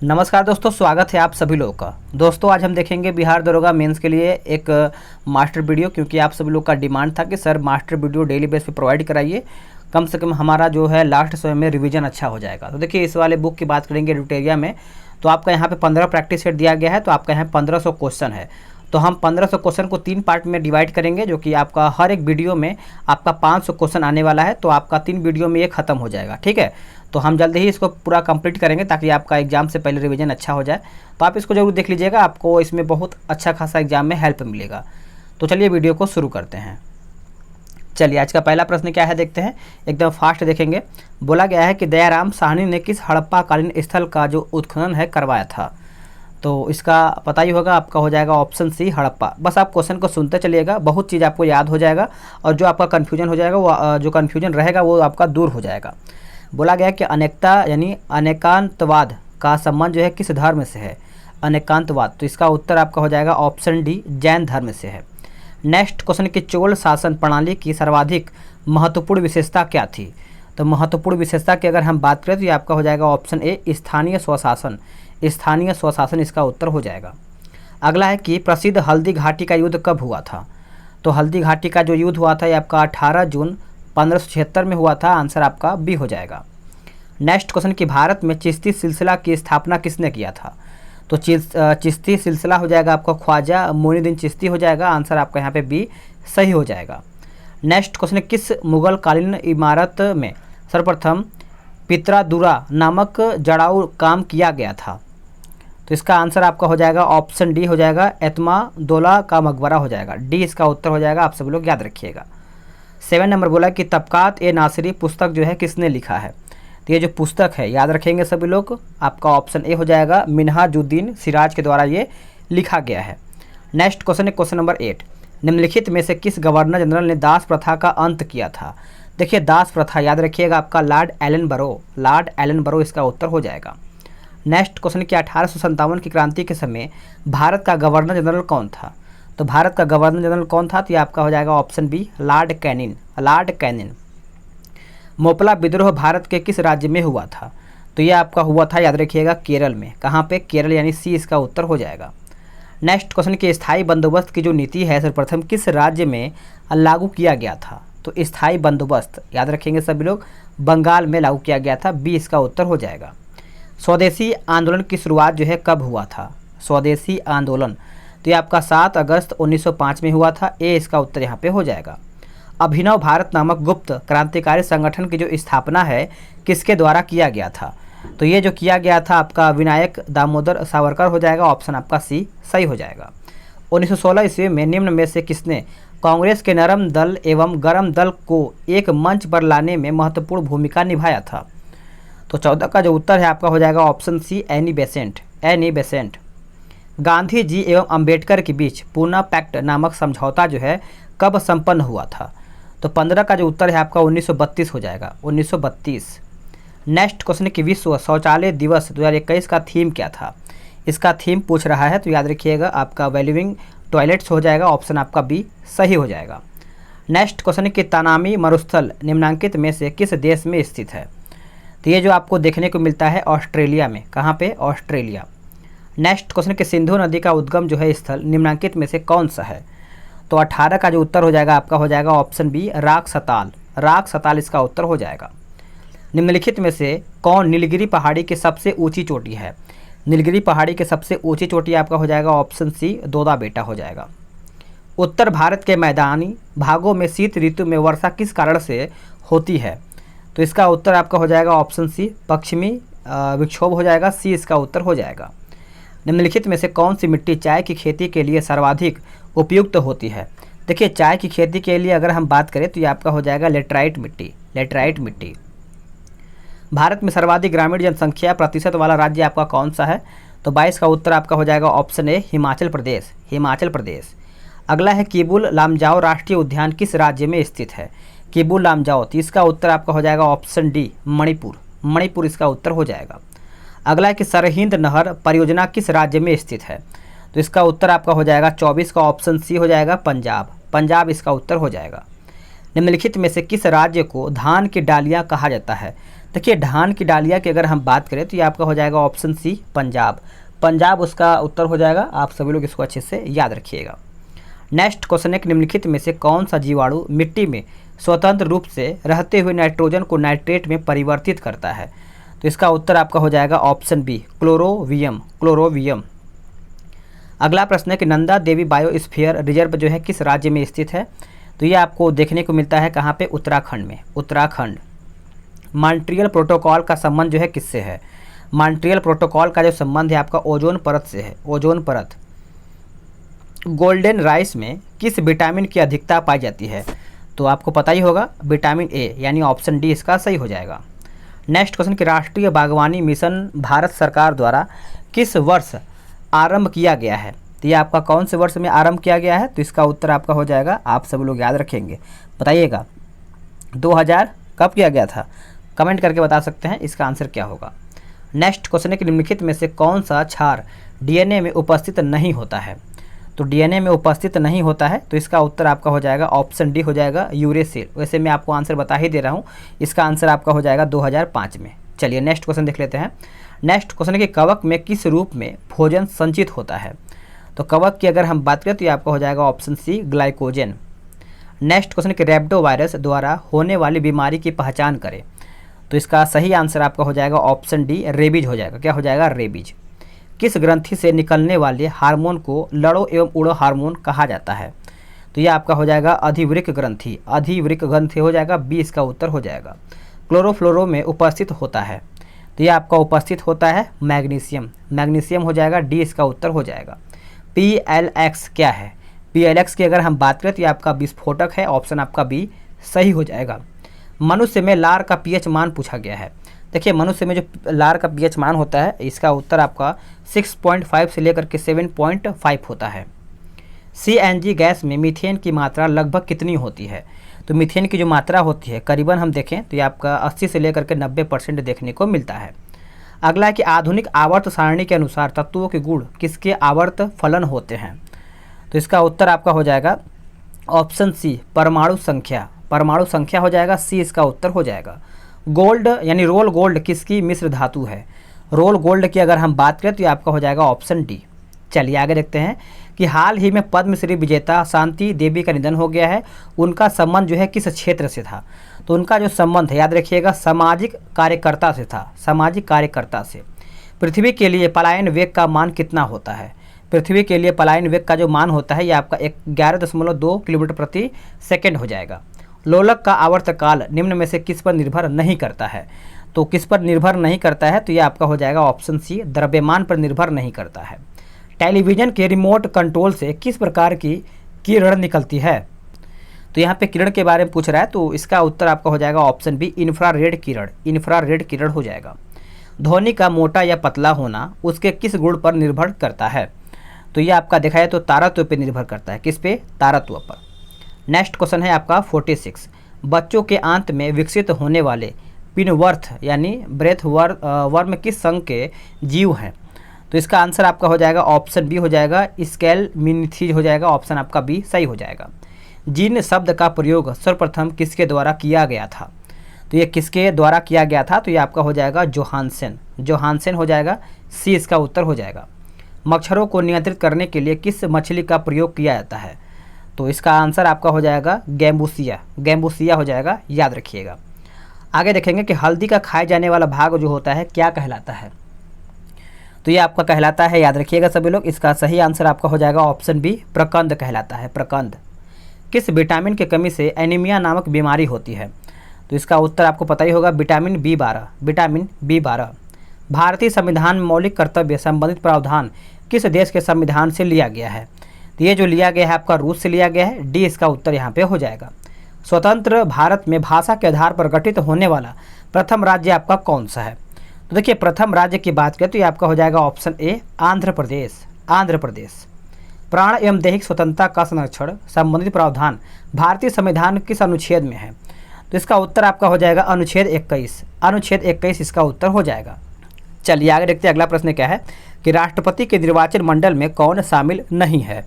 नमस्कार दोस्तों, स्वागत है आप सभी लोगों का। दोस्तों आज हम देखेंगे बिहार दरोगा मेंस के लिए एक मास्टर वीडियो, क्योंकि आप सभी लोग का डिमांड था कि sir master video daily base पे प्रोवाइड कराइए, कम से कम हमारा जो है लास्ट समय में रिवीजन अच्छा हो जाएगा। तो देखिए इस वाले बुक की बात करेंगे एडिटोरिया में, तो आपका यहाँ पे 15 प्रैक्टिस सेट दिया गया है, तो आपका यहाँ 1500 क्वेश्चन है। तो हम 1500 क्वेश्चन को 3 पार्ट में डिवाइड करेंगे, जो कि आपका हर एक वीडियो में आपका 500 क्वेश्चन आने वाला है। तो आपका 3 वीडियो में ये खत्म हो जाएगा, ठीक है। तो हम जल्दी ही इसको पूरा कंप्लीट करेंगे ताकि आपका एग्जाम से पहले रिवीजन अच्छा हो जाए। तो आप इसको जरूर देख लीजिएगा, आपको इसमें बहुत अच्छा खासा एग्जाम में हेल्प मिलेगा। तो चलिए वीडियो को शुरू करते हैं। चलिए आज का पहला प्रश्न क्या है देखते हैं, एकदम फास्ट देखेंगे। बोला गया है कि दयाराम साहनी ने किस हड़प्पा कालीन स्थल का जो उत्खनन है करवाया था। तो इसका पता ही होगा, आपका हो जाएगा ऑप्शन सी हड़प्पा। बस आप क्वेश्चन को सुनते चलिएगा, बहुत चीज़ आपको याद हो जाएगा और जो आपका कन्फ्यूजन हो जाएगा वो जो कन्फ्यूजन रहेगा वो आपका दूर हो जाएगा। बोला गया कि अनेकता यानी अनेकांतवाद का संबंध जो है किस धर्म से है। अनेकांतवाद, तो इसका उत्तर आपका हो जाएगा ऑप्शन डी जैन धर्म से है। नेक्स्ट क्वेश्चन की चोल शासन प्रणाली की सर्वाधिक महत्वपूर्ण विशेषता क्या थी। तो महत्वपूर्ण विशेषता की अगर हम बात करें तो ये आपका हो जाएगा ऑप्शन ए स्थानीय स्वशासन। स्थानीय स्वशासन इसका उत्तर हो जाएगा। अगला है कि प्रसिद्ध हल्दी घाटी का युद्ध कब हुआ था। तो हल्दी घाटी का जो युद्ध हुआ था ये आपका 18 जून 1576 में हुआ था। आंसर आपका बी हो जाएगा। नेक्स्ट क्वेश्चन कि भारत में चिश्ती सिलसिला की स्थापना किसने किया था। तो चिश्ती सिलसिला हो जाएगा आपका ख्वाजा मोइनुद्दीन चिश्ती हो जाएगा। आंसर आपका यहाँ पे बी सही हो जाएगा। नेक्स्ट क्वेश्चन किस मुगल कालीन इमारत में सर्वप्रथम पित्रादुरा नामक जड़ाऊ काम किया गया था। तो इसका आंसर आपका हो जाएगा ऑप्शन डी हो जाएगा एतमादोला का मकबरा हो जाएगा। डी इसका उत्तर हो जाएगा, आप सभी लोग याद रखिएगा। 7 नंबर बोला कि तबकात ए नासिरी पुस्तक जो है किसने लिखा है। तो ये जो पुस्तक है याद रखेंगे सभी लोग, आपका ऑप्शन ए हो जाएगा मिन्हाजुद्दीन सिराज के द्वारा ये लिखा गया है। नेक्स्ट क्वेश्चन है क्वेश्चन नंबर 8, निम्नलिखित में से किस गवर्नर जनरल ने दास प्रथा का अंत किया था। देखिए दास प्रथा याद रखिएगा, आपका लॉर्ड एलन बरो इसका उत्तर हो जाएगा। नेक्स्ट क्वेश्चन कि 1857 की क्रांति के समय भारत का गवर्नर जनरल कौन था। तो भारत का गवर्नर जनरल कौन था, तो ये आपका हो जाएगा option B Lord Canning. Moplah विद्रोह भारत के किस राज्य में हुआ था। तो ये आपका हुआ था याद रखिएगा केरल में। कहाँ पे, केरल, यानी सी इसका उत्तर हो जाएगा। नेक्स्ट क्वेश्चन कि स्थायी बंदोबस्त की जो नीति है सर्वप्रथम किस राज्य में लागू किया गया था। तो स्थायी बंदोबस्त याद रखेंगे सभी लोग, बंगाल में लागू किया गया था। बी इसका उत्तर हो जाएगा। स्वदेशी आंदोलन की शुरुआत जो है कब हुआ था। स्वदेशी आंदोलन, तो ये आपका 7 अगस्त 1905 में हुआ था। ए इसका उत्तर यहाँ पे हो जाएगा। अभिनव भारत नामक गुप्त क्रांतिकारी संगठन की जो स्थापना है किसके द्वारा किया गया था। तो ये जो किया गया था आपका विनायक दामोदर सावरकर हो जाएगा। ऑप्शन आपका सी सही हो जाएगा। 1916 ईस्वी में निम्न में से किसने कांग्रेस के नरम दल एवं गरम दल को एक मंच पर लाने में महत्वपूर्ण भूमिका निभाया था। तो 14 का जो उत्तर है आपका हो जाएगा option C Annie Besant. Gandhi ji एवं अंबेडकर के बीच पूना पैक्ट नामक समझौता जो है कब संपन्न हुआ था। तो 15 का जो उत्तर है आपका 1932 हो जाएगा, 1932। नेक्स्ट क्वेश्चन कि विश्व शौचालय दिवस 2021 का थीम क्या था। इसका थीम पूछ रहा है, तो याद रखिएगा आपका वैल्यूइंग टॉयलेट्स हो जाएगा। ऑप्शन आपका बी सही हो जाएगा। नेक्स्ट क्वेश्चन कि तानामी मरुस्थल निम्नांकित में से किस देश में स्थित है। तो ये जो आपको देखने को मिलता है ऑस्ट्रेलिया में। कहाँ पे, ऑस्ट्रेलिया। नेक्स्ट क्वेश्चन कि सिंधु नदी का उद्गम जो है स्थल निम्नांकित में से कौन सा है। तो 18 का जो उत्तर हो जाएगा आपका हो जाएगा ऑप्शन बी राक सताल इसका उत्तर हो जाएगा। निम्नलिखित में से कौन नीलगिरी पहाड़ी की सबसे ऊंची चोटी है। नीलगिरी पहाड़ी की सबसे ऊंची चोटी आपका हो जाएगा ऑप्शन सी दोदा बेटा हो जाएगा। उत्तर भारत के मैदानी भागों में शीत ऋतु में वर्षा किस कारण से होती है। तो इसका उत्तर आपका हो जाएगा ऑप्शन सी पश्चिमी विक्षोभ हो जाएगा। सी इसका उत्तर हो जाएगा। निम्नलिखित में से कौन सी मिट्टी चाय की खेती के लिए सर्वाधिक उपयुक्त होती है। देखिए चाय की खेती के लिए अगर हम बात करें तो ये आपका हो जाएगा लेटराइट मिट्टी। भारत में सर्वाधिक ग्रामीण जनसंख्या प्रतिशत वाला राज्य आपका कौन सा है। तो 22 का उत्तर आपका हो जाएगा ऑप्शन ए हिमाचल प्रदेश। अगला है किबुल लामजाओ राष्ट्रीय उद्यान किस राज्य में स्थित है। किबुल लामजाओ, तो इसका उत्तर आपका हो जाएगा ऑप्शन डी मणिपुर इसका उत्तर हो जाएगा। अगला है कि सरहिंद नहर परियोजना किस राज्य में स्थित है। तो इसका उत्तर आपका हो जाएगा 24 का ऑप्शन सी हो जाएगा पंजाब इसका उत्तर हो जाएगा। निम्नलिखित में से किस राज्य को धान की डालियाँ कहा जाता है। देखिए धान की डालिया की अगर हम बात करें तो ये आपका हो जाएगा ऑप्शन सी पंजाब। पंजाब उसका उत्तर हो जाएगा। आप सभी लोग इसको अच्छे से याद रखिएगा। नेक्स्ट क्वेश्चन है कि निम्नलिखित में से कौन सा जीवाणु मिट्टी में स्वतंत्र रूप से रहते हुए नाइट्रोजन को नाइट्रेट में परिवर्तित करता है? तो इसका उत्तर आपका हो जाएगा ऑप्शन बी क्लोरोवियम। क्लोरोवियम। अगला प्रश्न है कि नंदा देवी बायोस्फीयर रिजर्व जो है किस राज्य में स्थित है? तो ये आपको देखने को मिलता है कहाँ पे? उत्तराखंड में। उत्तराखंड। मॉन्ट्रियल प्रोटोकॉल का संबंध जो है किससे है? मॉन्ट्रियल प्रोटोकॉल का जो संबंध है आपका ओजोन परत से है। ओजोन परत। गोल्डन राइस में किस विटामिन की अधिकता पाई जाती है? तो आपको पता ही होगा विटामिन ए, यानी ऑप्शन डी इसका सही हो जाएगा। नेक्स्ट क्वेश्चन कि राष्ट्रीय बागवानी मिशन भारत सरकार द्वारा किस वर्ष आरंभ किया गया है? तो ये आपका कौन से वर्ष में आरंभ किया गया है? तो इसका उत्तर आपका हो जाएगा, आप सब लोग याद रखेंगे, बताइएगा 2000 कब किया गया था? कमेंट करके बता सकते हैं इसका आंसर क्या होगा। नेक्स्ट क्वेश्चन है कि निम्नलिखित में से कौन सा क्षार डीएनए में उपस्थित नहीं होता है? तो डीएनए में उपस्थित नहीं होता है तो इसका उत्तर आपका हो जाएगा ऑप्शन डी हो जाएगा यूरेसिल। वैसे मैं आपको आंसर बता ही दे रहा हूँ, इसका आंसर आपका हो जाएगा 2005 में। चलिए नेक्स्ट क्वेश्चन देख लेते हैं। नेक्स्ट क्वेश्चन है कि कवक में किस रूप में भोजन संचित होता है? तो कवक की अगर हम बात करें तो ये आपका हो जाएगा option C glycogen. Next question कि रैबिडो वायरस द्वारा होने वाली बीमारी की पहचान करें? तो इसका सही आंसर आपका हो जाएगा ऑप्शन डी रेबीज हो जाएगा। क्या हो जाएगा? रेबीज। किस ग्रंथि से निकलने वाले हार्मोन को लड़ो एवं उड़ो हार्मोन कहा जाता है? तो ये आपका हो जाएगा अधिवृक्क ग्रंथि। अधिवृक्क ग्रंथि हो जाएगा बी, इसका उत्तर हो जाएगा। क्लोरोफ्लोरो में उपस्थित होता है तो ये आपका उपस्थित होता है मैग्नीशियम। मैग्नीशियम हो जाएगा डी, इसका उत्तर हो जाएगा। PLX क्या है? PLX की अगर हम बात करें तो ये आपका विस्फोटक है। ऑप्शन आपका बी सही हो जाएगा। मनुष्य में लार का pH मान पूछा गया है। देखिए मनुष्य में जो लार का pH मान होता है इसका उत्तर आपका 6.5 से लेकर के 7.5 होता है। CNG गैस में मीथेन की मात्रा लगभग कितनी होती है? तो मीथेन की जो मात्रा होती है करीबन हम देखें तो ये आपका 80 से लेकर के 90% देखने को मिलता है। अगला है कि आधुनिक आवर्त सारणी के अनुसार तत्वों के गुण किसके आवर्त फलन होते हैं? तो इसका उत्तर आपका हो जाएगा ऑप्शन सी परमाणु संख्या। परमाणु संख्या हो जाएगा सी, इसका उत्तर हो जाएगा। गोल्ड यानी रोल गोल्ड किसकी मिश्र धातु है? रोल गोल्ड की अगर हम बात करें तो ये आपका हो जाएगा ऑप्शन डी। चलिए आगे देखते हैं कि हाल ही में पद्मश्री विजेता शांति देवी का निधन हो गया है। उनका संबंध जो है किस क्षेत्र से था? तो उनका जो संबंध है याद रखिएगा सामाजिक कार्यकर्ता से था। सामाजिक कार्यकर्ता से। पृथ्वी के लिए पलायन वेग का मान कितना होता है? पृथ्वी के लिए पलायन वेग का जो मान होता है ये आपका 11.2 किलोमीटर प्रति सेकेंड हो जाएगा। लोलक का आवर्तकाल निम्न में से किस पर निर्भर नहीं करता है? तो किस पर निर्भर नहीं करता है? तो ये आपका हो जाएगा ऑप्शन सी द्रव्यमान पर निर्भर नहीं करता है। टेलीविज़न के रिमोट कंट्रोल से किस प्रकार की किरण निकलती है? तो यहाँ पे किरण के बारे में पूछ रहा है तो इसका उत्तर आपका हो जाएगा ऑप्शन बी इंफ्रारेड किरण। इंफ्रारेड किरण हो जाएगा। ध्वनि का मोटा या पतला होना उसके किस गुण पर निर्भर करता है? तो ये आपका देखा है तो तारत्व पर निर्भर करता है। किस पे? तारत्व पर। नेक्स्ट क्वेश्चन है आपका 46। बच्चों के आंत में विकसित होने वाले पिनवर्थ यानी ब्रेथ वर्म किस संघ के जीव हैं? तो इसका आंसर आपका हो जाएगा ऑप्शन बी हो जाएगा स्केलमिन्थीज हो जाएगा। ऑप्शन आपका बी सही हो जाएगा। जीन शब्द का प्रयोग सर्वप्रथम किसके द्वारा किया गया था? तो ये किसके द्वारा किया गया था? तो ये आपका हो जाएगा जोहानसेन। जोहानसेन हो जाएगा सी, इसका उत्तर हो जाएगा। मच्छरों को नियंत्रित करने के लिए किस मछली का प्रयोग किया जाता है? तो इसका आंसर आपका हो जाएगा गैम्बूसिया। गैम्बूसिया हो जाएगा, याद रखिएगा। आगे देखेंगे कि हल्दी का खाए जाने वाला भाग जो होता है क्या कहलाता है? तो ये आपका कहलाता है, याद रखिएगा सभी लोग, इसका सही आंसर आपका हो जाएगा ऑप्शन बी प्रकंद कहलाता है। प्रकंद। किस विटामिन की कमी से एनीमिया नामक बीमारी होती है? तो इसका उत्तर आपको पता ही होगा विटामिन B12। Vitamin B12। भारतीय संविधान में मौलिक कर्तव्य संबंधित प्रावधान किस देश के संविधान से लिया गया है? तो ये जो लिया गया है आपका रूस से लिया गया है। डी इसका उत्तर यहाँ पे हो जाएगा। स्वतंत्र भारत में भाषा के आधार पर गठित होने वाला प्रथम राज्य आपका कौन सा है? तो देखिए प्रथम राज्य की बात करें तो ये आपका हो जाएगा ऑप्शन ए आंध्र प्रदेश। आंध्र प्रदेश। प्राण एवं दैहिक स्वतंत्रता का संरक्षण संबंधित प्रावधान भारतीय संविधान किस अनुच्छेद में है? तो इसका उत्तर आपका हो जाएगा अनुच्छेद 21। अनुच्छेद 21 इसका उत्तर हो जाएगा। चलिए आगे देखते हैं अगला प्रश्न क्या है कि राष्ट्रपति के निर्वाचन मंडल में कौन शामिल नहीं है?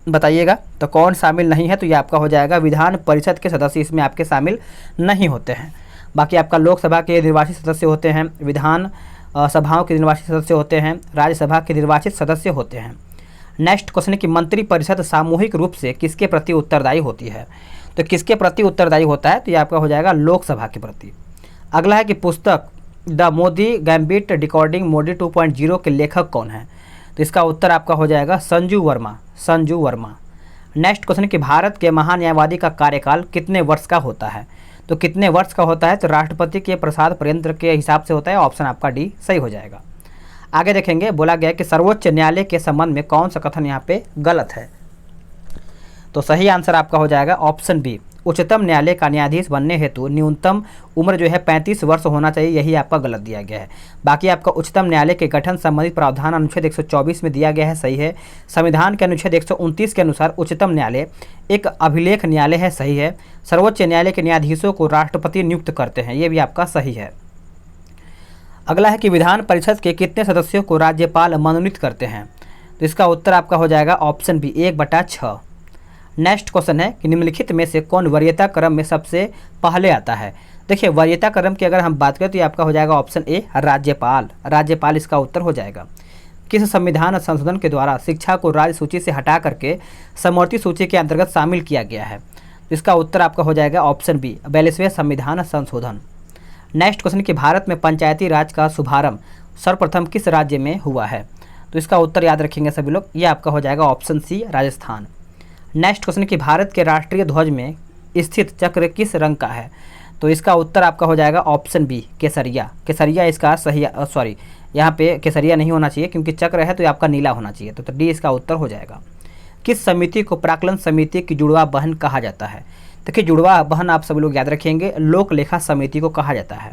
बताइएगा तो कौन शामिल नहीं है? तो ये आपका हो जाएगा विधान परिषद के सदस्य इसमें आपके शामिल नहीं होते हैं। बाकी आपका लोकसभा के निर्वाचित सदस्य होते हैं, विधान सभाओं के निर्वाचित सदस्य होते हैं, राज्यसभा के निर्वाचित सदस्य होते हैं। नेक्स्ट क्वेश्चन है कि मंत्रिपरिषद सामूहिक रूप से किसके प्रति उत्तरदायी होती है? तो किसके प्रति उत्तरदायी होता है? तो ये आपका हो जाएगा लोकसभा के प्रति। अगला है कि पुस्तक the Modi gambit decoding Modi 2.0 के लेखक कौन है? तो इसका उत्तर आपका हो जाएगा संजू वर्मा, संजू वर्मा। नेक्स्ट क्वेश्चन कि भारत के महान्यायवादी का कार्यकाल कितने वर्ष का होता है? तो कितने वर्ष का होता है? तो राष्ट्रपति के प्रसाद पर्यंत के हिसाब से होता है। ऑप्शन आपका डी सही हो जाएगा। आगे देखेंगे, बोला गया कि सर्वोच्च न्यायालय के संबंध में कौन सा कथन यहाँ पे गलत है? तो सही आंसर आपका हो जाएगा ऑप्शन बी, उच्चतम न्यायालय का न्यायाधीश बनने हेतु न्यूनतम उम्र जो है 35 वर्ष होना चाहिए, यही आपका गलत दिया गया है। बाकी आपका उच्चतम न्यायालय के गठन संबंधित प्रावधान अनुच्छेद 124 में दिया गया है, सही है। संविधान के अनुच्छेद 129 के अनुसार उच्चतम न्यायालय एक अभिलेख न्यायालय है, सही है। सर्वोच्च न्यायालय के न्यायाधीशों को राष्ट्रपति नियुक्त करते हैं, ये भी आपका सही है। अगला है कि विधान परिषद के कितने सदस्यों को राज्यपाल मनोनीत करते हैं? तो इसका उत्तर आपका हो जाएगा ऑप्शन बी, 1/6। नेक्स्ट क्वेश्चन है कि निम्नलिखित में से कौन वरीयता क्रम में सबसे पहले आता है? देखिए, वरीयता क्रम की अगर हम बात करें तो ये आपका हो जाएगा ऑप्शन ए, राज्यपाल, राज्यपाल इसका उत्तर हो जाएगा। किस संविधान संशोधन के द्वारा शिक्षा को राज्य सूची से हटा करके समवर्ती सूची के अंतर्गत शामिल किया गया है? तो इसका उत्तर आपका हो जाएगा ऑप्शन बी, 42वें संविधान संशोधन। नेक्स्ट क्वेश्चन कि भारत में पंचायती राज का शुभारंभ सर्वप्रथम किस राज्य में हुआ है? तो इसका उत्तर याद रखेंगे सभी लोग, ये आपका हो जाएगा option C, Rajasthan. Next question कि भारत के राष्ट्रीय ध्वज में स्थित चक्र किस रंग का है? तो इसका उत्तर आपका हो जाएगा ऑप्शन बी, केसरिया, केसरिया इसका सही, सॉरी यहाँ पे केसरिया नहीं होना चाहिए क्योंकि चक्र है तो ये आपका नीला होना चाहिए, तो डी इसका उत्तर हो जाएगा। किस समिति को प्राक्कलन समिति की जुड़वा बहन कहा जाता है? देखिए, जुड़वा बहन आप सभी लोग याद रखेंगे, लोक लेखा समिति को कहा जाता है।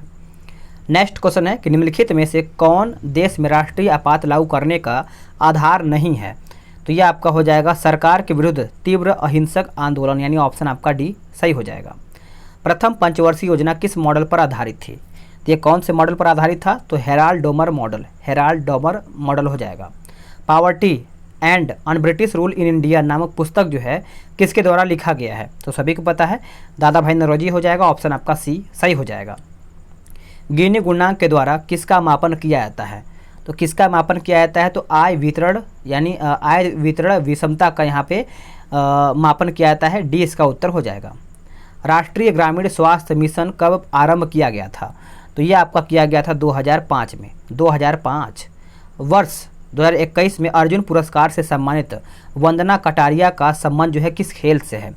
नेक्स्ट क्वेश्चन है कि निम्नलिखित में से कौन देश में राष्ट्रीय आपात लागू करने का आधार नहीं है? तो यह आपका हो जाएगा सरकार के विरुद्ध तीव्र अहिंसक आंदोलन, यानी ऑप्शन आपका डी सही हो जाएगा। प्रथम पंचवर्षीय योजना किस मॉडल पर आधारित थी? तो ये कौन से मॉडल पर आधारित था? तो Herald Domar model, Herald Domar model हो जाएगा। Poverty and un British rule in India नामक पुस्तक जो है किसके द्वारा लिखा गया है? तो सभी को पता है, दादा भाई नौरोजी हो जाएगा, ऑप्शन आपका सी सही हो जाएगा। गिनी गुणांक के द्वारा किसका मापन किया जाता है? तो किसका मापन किया जाता है? तो आय वितरण, यानी आय वितरण विषमता का यहाँ पे मापन किया जाता है, डी इसका उत्तर हो जाएगा। राष्ट्रीय ग्रामीण स्वास्थ्य मिशन कब आरंभ किया गया था? तो ये आपका किया गया था 2005 में, 2005। वर्ष 2021 में अर्जुन पुरस्कार से सम्मानित वंदना कटारिया का संबंध जो है किस खेल से है?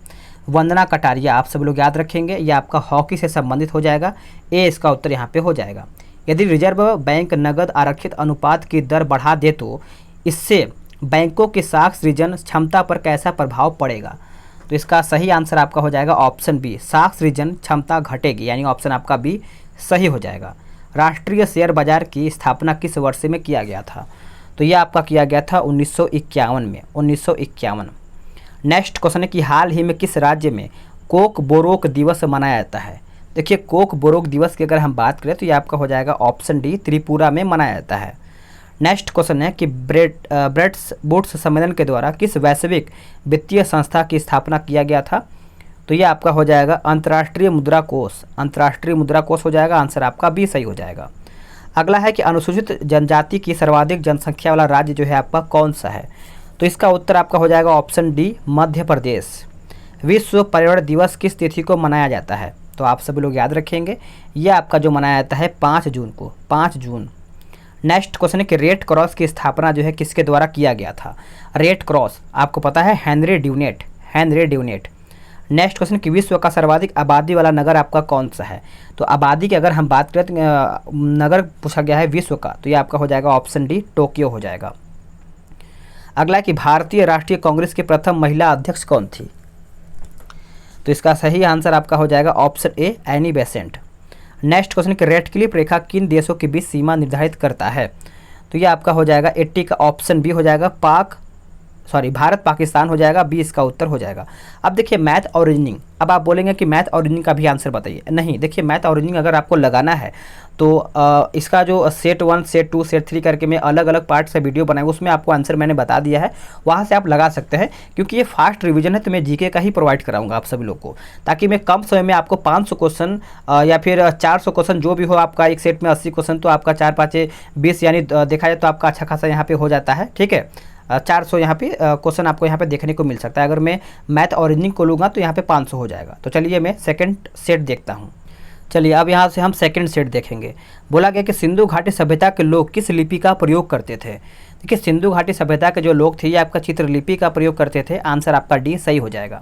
वंदना कटारिया आप सब लोग याद रखेंगे, ये आपका हॉकी से संबंधित हो जाएगा, ए इसका उत्तर यहाँ पे हो जाएगा। यदि रिजर्व बैंक नगद आरक्षित अनुपात की दर बढ़ा दे तो इससे बैंकों की साख सृजन क्षमता पर कैसा प्रभाव पड़ेगा? तो इसका सही आंसर आपका हो जाएगा ऑप्शन बी, साख सृजन क्षमता घटेगी, यानी ऑप्शन आपका बी सही हो जाएगा। राष्ट्रीय शेयर बाजार की स्थापना किस वर्ष में किया गया था? तो यह आपका किया गया था 1951 में, 1951। नेक्स्ट क्वेश्चन है कि हाल ही में किस राज्य में कोक बोरोक दिवस मनाया जाता है? देखिए, कोक बोरोक दिवस की अगर हम बात करें तो ये आपका हो जाएगा ऑप्शन डी, त्रिपुरा में मनाया जाता है। नेक्स्ट क्वेश्चन है कि ब्रेट्स वुड्स सम्मेलन के द्वारा किस वैश्विक वित्तीय संस्था की स्थापना किया गया था? तो ये आपका हो जाएगा अंतर्राष्ट्रीय मुद्रा कोष, अंतर्राष्ट्रीय मुद्रा कोष हो जाएगा, आंसर आपका बी सही हो जाएगा। अगला है कि अनुसूचित जनजाति की सर्वाधिक जनसंख्या वाला राज्य जो है आपका कौन सा है? तो इसका उत्तर आपका हो जाएगा ऑप्शन डी, मध्य प्रदेश। विश्व पर्यावरण दिवस किस तिथि को मनाया जाता है? तो आप सभी लोग याद रखेंगे, यह आपका जो मनाया जाता है 5 जून को, 5 जून। नेक्स्ट क्वेश्चन है कि रेड क्रॉस की स्थापना जो है किसके द्वारा किया गया था? रेड क्रॉस आपको पता है Henry Dunant, Henry Dunant. Next question कि विश्व का सर्वाधिक आबादी वाला नगर आपका कौन सा है? तो आबादी की अगर हम बात करें तो नगर पूछा गया है विश्व का, तो ये आपका हो जाएगा ऑप्शन डी, टोक्यो हो जाएगा। अगला कि भारतीय राष्ट्रीय कांग्रेस की प्रथम महिला अध्यक्ष कौन थी? तो इसका सही आंसर आपका हो जाएगा ऑप्शन ए, एनी बेसेंट। नेक्स्ट क्वेश्चन कि रेडक्लिफ रेखा किन देशों के बीच सीमा निर्धारित करता है? तो ये आपका हो जाएगा 80 का ऑप्शन बी हो जाएगा, पाक सॉरी भारत पाकिस्तान हो जाएगा, बी इसका उत्तर हो जाएगा। अब देखिए मैथ और रीजनिंग, अब आप बोलेंगे कि मैथ और रीजनिंग का भी आंसर बताइए। नहीं, देखिए मैथ और रीजनिंग अगर आपको लगाना है तो इसका जो सेट 1 सेट 2 सेट 3 करके मैं अलग अलग पार्ट से वीडियो बनाए, उसमें आपको आंसर मैंने बता दिया है, वहाँ से आप लगा सकते हैं। क्योंकि ये फास्ट रिवीजन है तो मैं जीके का ही प्रोवाइड कराऊंगा आप सभी लोग को, ताकि मैं कम समय में आपको 500 क्वेश्चन या फिर 400 क्वेश्चन जो भी हो, आपका एक सेट में 80 क्वेश्चन, तो आपका 4 5 20 यानी देखा जाए तो आपका अच्छा खासा यहाँ पे हो जाता है। ठीक है, 400 यहाँ पे क्वेश्चन आपको यहाँ पे देखने को मिल सकता है। अगर मैं मैथ और रीजनिंग को लूँगा तो यहाँ पे 500 हो जाएगा। तो चलिए मैं सेकंड सेट देखता हूँ। चलिए अब यहाँ से हम सेकंड सेट देखेंगे। बोला गया कि सिंधु घाटी सभ्यता के लोग किस लिपि का प्रयोग करते थे। देखिए सिंधु घाटी सभ्यता के जो लोग थे ये आपका चित्रलिपि का प्रयोग करते थे। आंसर आपका डी सही हो जाएगा।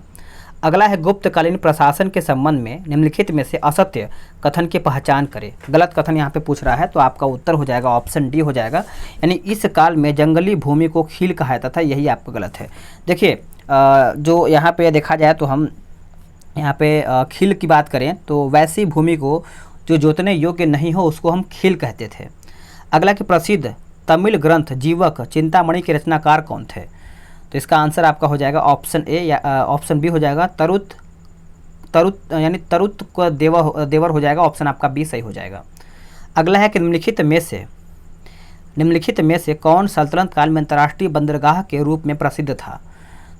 अगला है गुप्तकालीन प्रशासन के संबंध में निम्नलिखित में से असत्य कथन की पहचान करें। गलत कथन यहाँ पे पूछ रहा है तो आपका उत्तर हो जाएगा ऑप्शन डी हो जाएगा, यानी इस काल में जंगली भूमि को खील कहा जाता था, यही आपका गलत है। देखिए जो यहाँ पे देखा जाए तो हम यहाँ पे खील की बात करें तो वैसी भूमि को जो जोतने योग्य नहीं हो उसको हम खील कहते थे। अगला कि प्रसिद्ध तमिल ग्रंथ जीवक चिंतामणि के रचनाकार कौन थे। तो इसका आंसर आपका हो जाएगा ऑप्शन ए या ऑप्शन बी हो जाएगा तरुत तरुत यानी तरुत को देवर हो जाएगा। ऑप्शन आपका बी सही हो जाएगा। अगला है कि निम्नलिखित में से कौन सल्तनत काल में अंतर्राष्ट्रीय बंदरगाह के रूप में प्रसिद्ध था।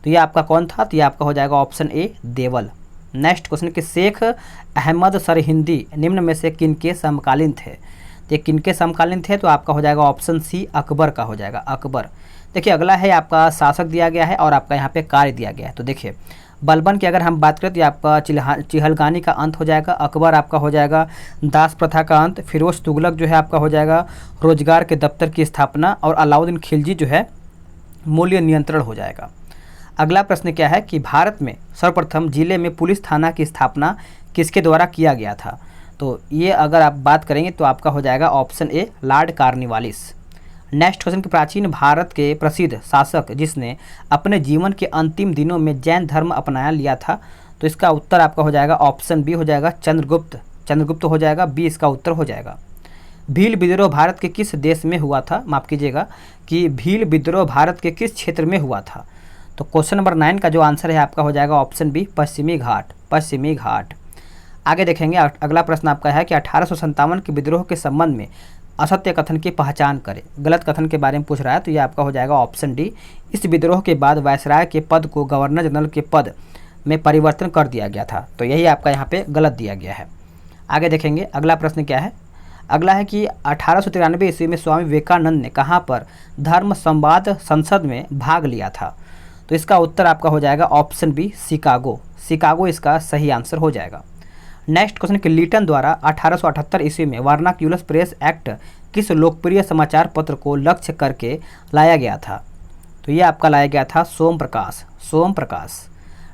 तो ये आपका कौन था, तो ये आपका हो जाएगा option A Deval. Next question कि शेख अहमद सरहिंदी निम्न में से किनके समकालीन थे। तो ये किनके समकालीन थे, तो आपका हो जाएगा ऑप्शन सी अकबर का हो जाएगा, अकबर। देखिए अगला है आपका शासक दिया गया है और आपका यहाँ पे कार्य दिया गया है। तो देखिए बलबन की अगर हम बात करें तो ये आपका चिहलगानी का अंत हो जाएगा, अकबर आपका हो जाएगा दास प्रथा का अंत, फिरोज तुगलक जो है आपका हो जाएगा रोजगार के दफ्तर की स्थापना, और अलाउद्दीन खिलजी जो है मूल्य नियंत्रण हो जाएगा। अगला प्रश्न क्या है कि भारत में सर्वप्रथम जिले में पुलिस थाना की स्थापना किसके द्वारा किया गया था। तो ये अगर आप बात करेंगे तो आपका हो जाएगा ऑप्शन ए लॉर्ड कॉर्नवालिस। नेक्स्ट क्वेश्चन कि प्राचीन भारत के प्रसिद्ध शासक जिसने अपने जीवन के अंतिम दिनों में जैन धर्म अपनाया लिया था। तो इसका उत्तर आपका हो जाएगा ऑप्शन बी हो जाएगा चंद्रगुप्त, चंद्रगुप्त हो जाएगा, बी इसका उत्तर हो जाएगा। भील विद्रोह भारत के किस देश में हुआ था, माफ़ कीजिएगा कि भील विद्रोह भारत के किस क्षेत्र में हुआ था। तो क्वेश्चन नंबर 9 का जो आंसर है आपका हो जाएगा ऑप्शन बी पश्चिमी घाट, पश्चिमी घाट। आगे देखेंगे अगला प्रश्न आपका है कि 1857 के विद्रोह के संबंध में असत्य कथन की पहचान करें। गलत कथन के बारे में पूछ रहा है तो ये आपका हो जाएगा ऑप्शन डी। इस विद्रोह के बाद वायसराय के पद को गवर्नर जनरल के पद में परिवर्तन कर दिया गया था। तो यही आपका यहाँ पे गलत दिया गया है। आगे देखेंगे अगला प्रश्न क्या है। अगला है कि 1893 ईस्वी में स्वामी विवेकानंद ने कहाँ पर धर्म संवाद संसद में भाग लिया था। तो इसका उत्तर आपका हो जाएगा ऑप्शन बी शिकागो, शिकागो इसका सही आंसर हो जाएगा। नेक्स्ट क्वेश्चन कि लीटन द्वारा 1878 ईस्वी में वर्नाक्यूलस प्रेस एक्ट किस लोकप्रिय समाचार पत्र को लक्ष्य करके लाया गया था। तो ये आपका लाया गया था सोम प्रकाश, सोम प्रकाश।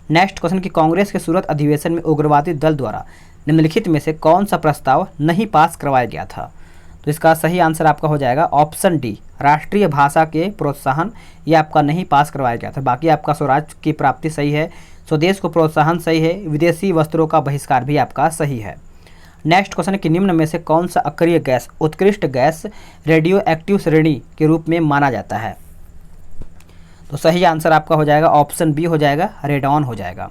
नेक्स्ट क्वेश्चन कि कांग्रेस के सूरत अधिवेशन में उग्रवादी दल द्वारा निम्नलिखित में से कौन सा प्रस्ताव नहीं पास करवाया गया था। तो इसका सही आंसर आपका हो जाएगा ऑप्शन डी राष्ट्रीय भाषा के प्रोत्साहन, ये आपका नहीं पास करवाया गया था। बाकी आपका स्वराज की प्राप्ति सही है, स्वदेश को प्रोत्साहन सही है, विदेशी वस्त्रों का बहिष्कार भी आपका सही है। नेक्स्ट क्वेश्चन है कि निम्न में से कौन सा अक्रिय गैस उत्कृष्ट गैस रेडियो एक्टिव श्रेणी के रूप में माना जाता है। तो सही आंसर आपका हो जाएगा ऑप्शन बी हो जाएगा रेडॉन हो जाएगा।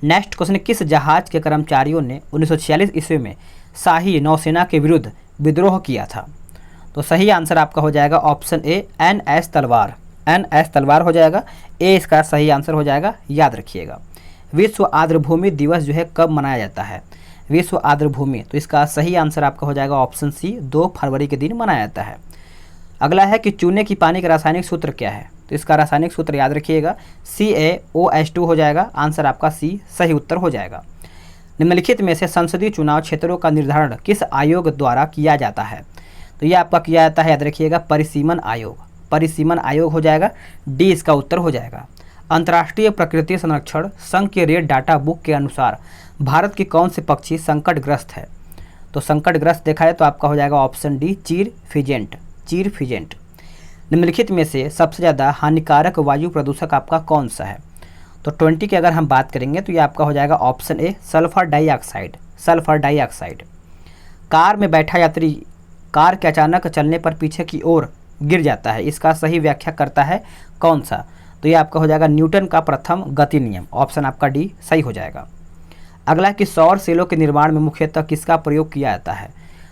नेक्स्ट क्वेश्चन किस जहाज के कर्मचारियों ने 1946 ईस्वी में शाही नौसेना के विरुद्ध विद्रोह किया था। तो सही आंसर आपका हो जाएगा ऑप्शन ए NS तलवार, NS तलवार हो जाएगा, ए इसका सही आंसर हो जाएगा, याद रखिएगा। विश्व आर्द्रभूमि दिवस जो है कब मनाया जाता है, विश्व आर्द्रभूमि, तो इसका सही आंसर आपका हो जाएगा ऑप्शन सी 2 फरवरी के दिन मनाया जाता है। अगला है कि चूने की पानी का रासायनिक सूत्र क्या है। तो इसका रासायनिक सूत्र याद रखिएगा CaOH2 हो जाएगा, आंसर आपका सी सही उत्तर हो जाएगा। निम्नलिखित में से संसदीय चुनाव क्षेत्रों का निर्धारण किस आयोग द्वारा किया जाता है। तो यह आपका किया जाता है, याद रखिएगा परिसीमन आयोग, परिसीमन आयोग हो जाएगा, डी इसका उत्तर हो जाएगा। अंतर्राष्ट्रीय प्रकृति संरक्षण संघ के रेड डाटा बुक के अनुसार भारत की कौन से पक्षी संकटग्रस्त है। तो संकटग्रस्त देखा है तो आपका हो जाएगा ऑप्शन डी चीर फिजेंट, चीर फिजेंट। निम्नलिखित में से सबसे ज़्यादा हानिकारक वायु प्रदूषक आपका कौन सा है। तो 20 की अगर हम बात करेंगे तो ये आपका हो जाएगा ऑप्शन ए sulphur dioxide, sulphur dioxide. Car में बैठा यात्री कार के अचानक चलने पर पीछे की ओर गिर जाता है, इसका सही व्याख्या करता है कौन सा। तो ये आपका हो जाएगा न्यूटन का प्रथम गति नियम, ऑप्शन आपका डी सही हो जाएगा। अगला है कि सौर सेलों के निर्माण में मुख्यतः किसका प्रयोग किया जाता है?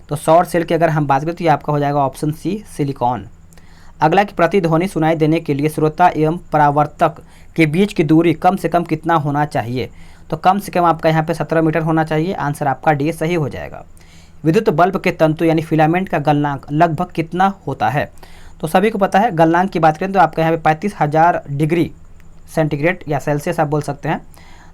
तो सौर सेल की अगर हम बात करें तो ये आपका हो जाएगा ऑप्शन सी सिलिकॉन। अगला कि प्रतिध्वनि सुनाई देने के लिए श्रोता एवं परावर्तक के बीच की दूरी कम से कम कितना होना चाहिए? तो कम से कम आपका यहाँ पे 17 मीटर होना चाहिए, आंसर आपका डी सही हो जाएगा। विद्युत बल्ब के तंतु यानी फिलामेंट का गलनांक लगभग कितना होता है? तो सभी को पता है, गलनांक की बात करें तो आपका यहाँ पे 35,000 डिग्री सेंटीग्रेड या सेल्सियस आप बोल सकते हैं।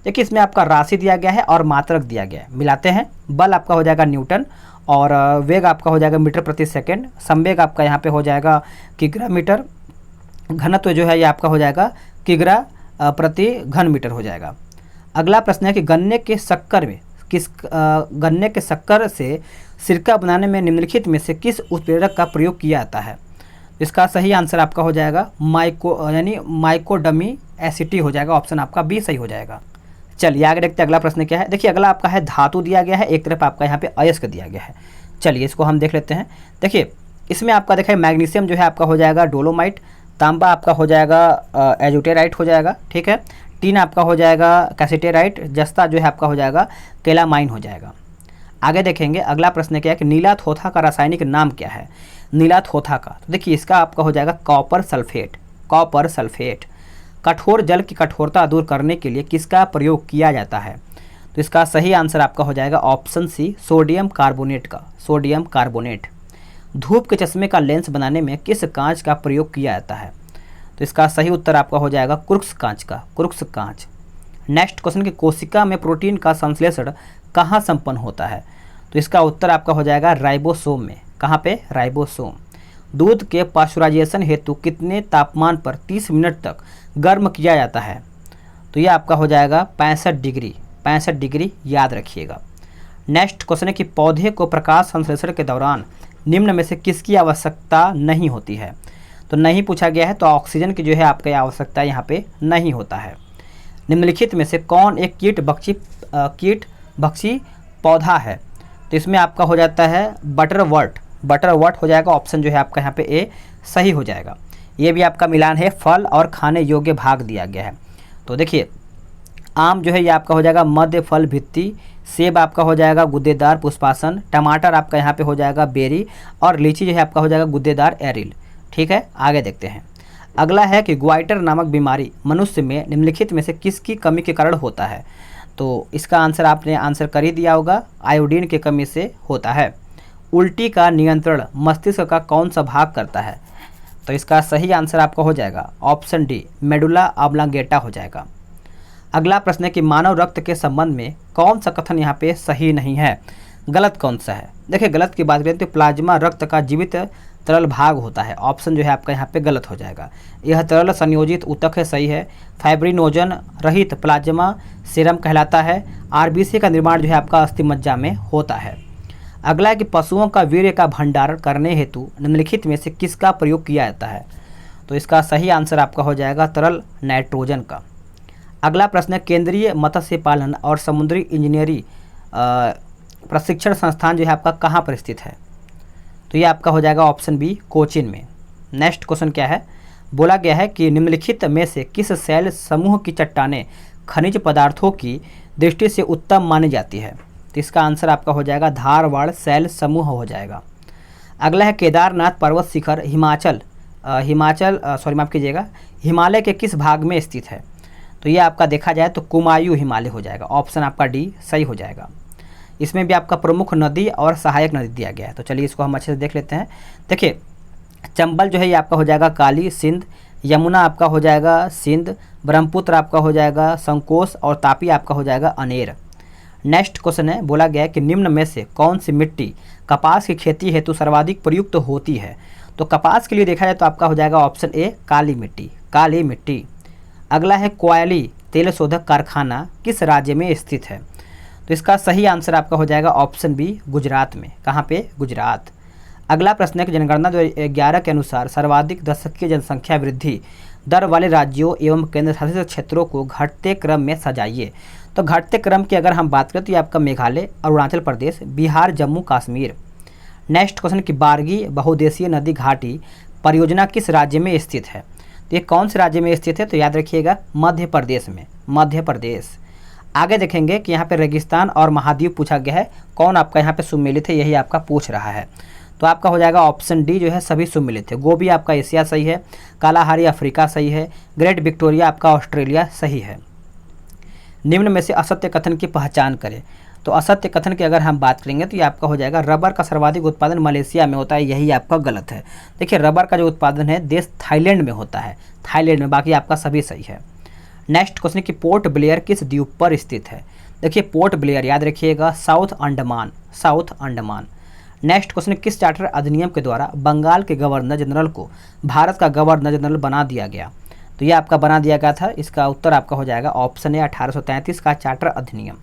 देखिए इसमें आपका राशि दिया गया है और मात्रक दिया गया है, मिलाते हैं। बल आपका हो जाएगा न्यूटन और वेग आपका हो जाएगा मीटर प्रति सेकंड, संवेग आपका यहाँ पे हो जाएगा किग्रा मीटर, घनत्व जो है ये आपका हो जाएगा किग्रा प्रति घन मीटर हो जाएगा। अगला प्रश्न है कि गन्ने के शक्कर से सिरका बनाने में निम्नलिखित में से किस उत्प्रेरक का प्रयोग किया जाता है? इसका सही आंसर आपका हो जाएगा माइकोडमी एसिटी हो जाएगा, ऑप्शन आपका बी सही हो जाएगा। चलिए आगे देखते हैं अगला प्रश्न क्या है। देखिए अगला आपका है धातु दिया गया है, एक तरफ आपका यहाँ पे अयस्क दिया गया है। चलिए इसको हम देख लेते हैं। देखिए इसमें आपका देखिए मैग्नीशियम जो है आपका हो जाएगा डोलोमाइट, तांबा आपका हो जाएगा एजुटेराइट हो जाएगा, ठीक है। टीन आपका हो जाएगा कैसिटेराइट, जस्ता जो है आपका हो जाएगा केलामाइन हो जाएगा। आगे देखेंगे अगला प्रश्न क्या है कि नीला थोथा का रासायनिक नाम क्या है? नीला थोथा का, तो देखिए इसका आपका हो जाएगा कॉपर सल्फेट। कठोर जल की कठोरता दूर करने के लिए किसका प्रयोग किया जाता है? तो इसका सही आंसर आपका हो जाएगा ऑप्शन सी सोडियम कार्बोनेट। धूप के चश्मे का लेंस बनाने में किस कांच का प्रयोग किया जाता है? तो इसका सही उत्तर आपका हो जाएगा क्रुक्स कांच। नेक्स्ट क्वेश्चन कि कोशिका में प्रोटीन का संश्लेषण कहाँ संपन्न होता है? तो इसका उत्तर आपका हो जाएगा राइबोसोम में। कहाँ पे? राइबोसोम। दूध के पाश्चराइजेशन हेतु कितने तापमान पर 30 मिनट तक गर्म किया जाता है? तो यह आपका हो जाएगा 65 डिग्री याद रखिएगा। नेक्स्ट क्वेश्चन है कि पौधे को प्रकाश संश्लेषण के दौरान निम्न में से किसकी आवश्यकता नहीं होती है? तो नहीं पूछा गया है, तो ऑक्सीजन की जो है आपकी आवश्यकता यहाँ पे नहीं होता है। निम्नलिखित में से कौन एक कीट भक्षी पौधा है? तो इसमें आपका हो जाता है बटरवर्ट हो जाएगा, ऑप्शन जो है आपका यहाँ पे ए सही हो जाएगा। ये भी आपका मिलान है, फल और खाने योग्य भाग दिया गया है। तो देखिए आम जो है ये आपका हो जाएगा मध्य फल भित्ति, सेब आपका हो जाएगा गुद्देदार पुष्पासन, टमाटर आपका यहाँ पे हो जाएगा बेरी और लीची जो है आपका हो जाएगा गुद्देदार एरिल, ठीक है। आगे देखते हैं अगला है कि ग्वाइटर नामक बीमारी मनुष्य में निम्नलिखित में से किसकी कमी के कारण होता है? तो इसका आंसर आपने आंसर कर ही दिया होगा, आयोडीन की कमी से होता है। उल्टी का नियंत्रण मस्तिष्क का कौन सा भाग करता है? तो इसका सही आंसर आपका हो जाएगा ऑप्शन डी मेडुला ऑब्लांगेटा हो जाएगा। अगला प्रश्न है कि मानव रक्त के संबंध में कौन सा कथन यहाँ पे सही नहीं है, गलत कौन सा है? देखिए गलत की बात करें तो प्लाज्मा रक्त का जीवित तरल भाग होता है, ऑप्शन जो है आपका यहाँ पे गलत हो जाएगा। यह तरल संयोजित ऊतक है, सही है। फाइब्रिनोजन रहित प्लाज्मा सीरम कहलाता है। आरबीसी का निर्माण जो है आपका अस्थिमज्जा में होता है। अगला है कि पशुओं का वीर्य का भंडारण करने हेतु निम्नलिखित में से किसका प्रयोग किया जाता है? तो इसका सही आंसर आपका हो जाएगा तरल नाइट्रोजन का। अगला प्रश्न है केंद्रीय मत्स्य पालन और समुद्री इंजीनियरिंग प्रशिक्षण संस्थान जो है आपका कहाँ पर स्थित है? तो ये आपका हो जाएगा ऑप्शन बी कोचीन में। नेक्स्ट क्वेश्चन क्या है? बोला गया है कि निम्नलिखित में से किस शैल समूह की चट्टानें खनिज पदार्थों की दृष्टि से उत्तम मानी जाती है? तो इसका आंसर आपका हो जाएगा धारवाड़ शैल समूह हो जाएगा। अगला है केदारनाथ पर्वत शिखर हिमालय के किस भाग में स्थित है? तो ये आपका देखा जाए तो कुमायूं हिमालय हो जाएगा, ऑप्शन आपका डी सही हो जाएगा। इसमें भी आपका प्रमुख नदी और सहायक नदी दिया गया है, तो चलिए इसको हम अच्छे से देख लेते हैं। देखिए चंबल जो है ये आपका हो जाएगा काली सिंध, यमुना आपका हो जाएगा सिंध, ब्रह्मपुत्र आपका हो जाएगा संकोश और तापी आपका हो जाएगा अनेर। नेक्स्ट क्वेश्चन है बोला गया है कि निम्न में से कौन सी मिट्टी कपास की खेती हेतु सर्वाधिक प्रयुक्त होती है? तो कपास के लिए देखा जाए तो आपका हो जाएगा ऑप्शन ए काली मिट्टी। अगला है कोयली तेल शोधक कारखाना किस राज्य में स्थित है? तो इसका सही आंसर आपका हो जाएगा ऑप्शन बी गुजरात में। कहाँ पे? गुजरात। अगला प्रश्न है कि जनगणना 2011 के अनुसार सर्वाधिक दशकीय जनसंख्या वृद्धि दर वाले राज्यों एवं केंद्र शासित क्षेत्रों को घटते क्रम में सजाइए। तो घटते क्रम की अगर हम बात करें तो ये आपका मेघालय, अरुणाचल प्रदेश, बिहार, जम्मू कश्मीर। नेक्स्ट क्वेश्चन कि बारगी बहुउद्देशीय नदी घाटी परियोजना किस राज्य में स्थित है? तो ये कौन से राज्य में स्थित है? तो याद रखिएगा मध्य प्रदेश में, मध्य प्रदेश। आगे देखेंगे कि यहाँ पे रेगिस्तान और महाद्वीप पूछा गया है, कौन आपका यहाँ पे सुमेलित है, यही आपका पूछ रहा है। तो आपका हो जाएगा ऑप्शन डी जो है सभी सुमेलित है। गोबी आपका एशिया सही है, कालाहारी अफ्रीका सही है, ग्रेट विक्टोरिया आपका ऑस्ट्रेलिया सही है। निम्न में से असत्य कथन की पहचान करें। तो असत्य कथन की अगर हम बात करेंगे तो ये आपका हो जाएगा रबर का सर्वाधिक उत्पादन मलेशिया में होता है, यही आपका गलत है। देखिए रबर का जो उत्पादन है देश थाईलैंड में होता है, थाईलैंड में, बाकी आपका सभी सही है। नेक्स्ट क्वेश्चन कि पोर्ट ब्लेयर किस द्वीप पर स्थित है? देखिए पोर्ट ब्लेयर याद रखिएगा south Andaman, south Andaman. Next question किस चार्टर अधिनियम के द्वारा बंगाल के गवर्नर जनरल को भारत का गवर्नर जनरल बना दिया गया? तो ये आपका बना दिया गया था, इसका उत्तर आपका हो जाएगा ऑप्शन है 1833 का चार्टर अधिनियम।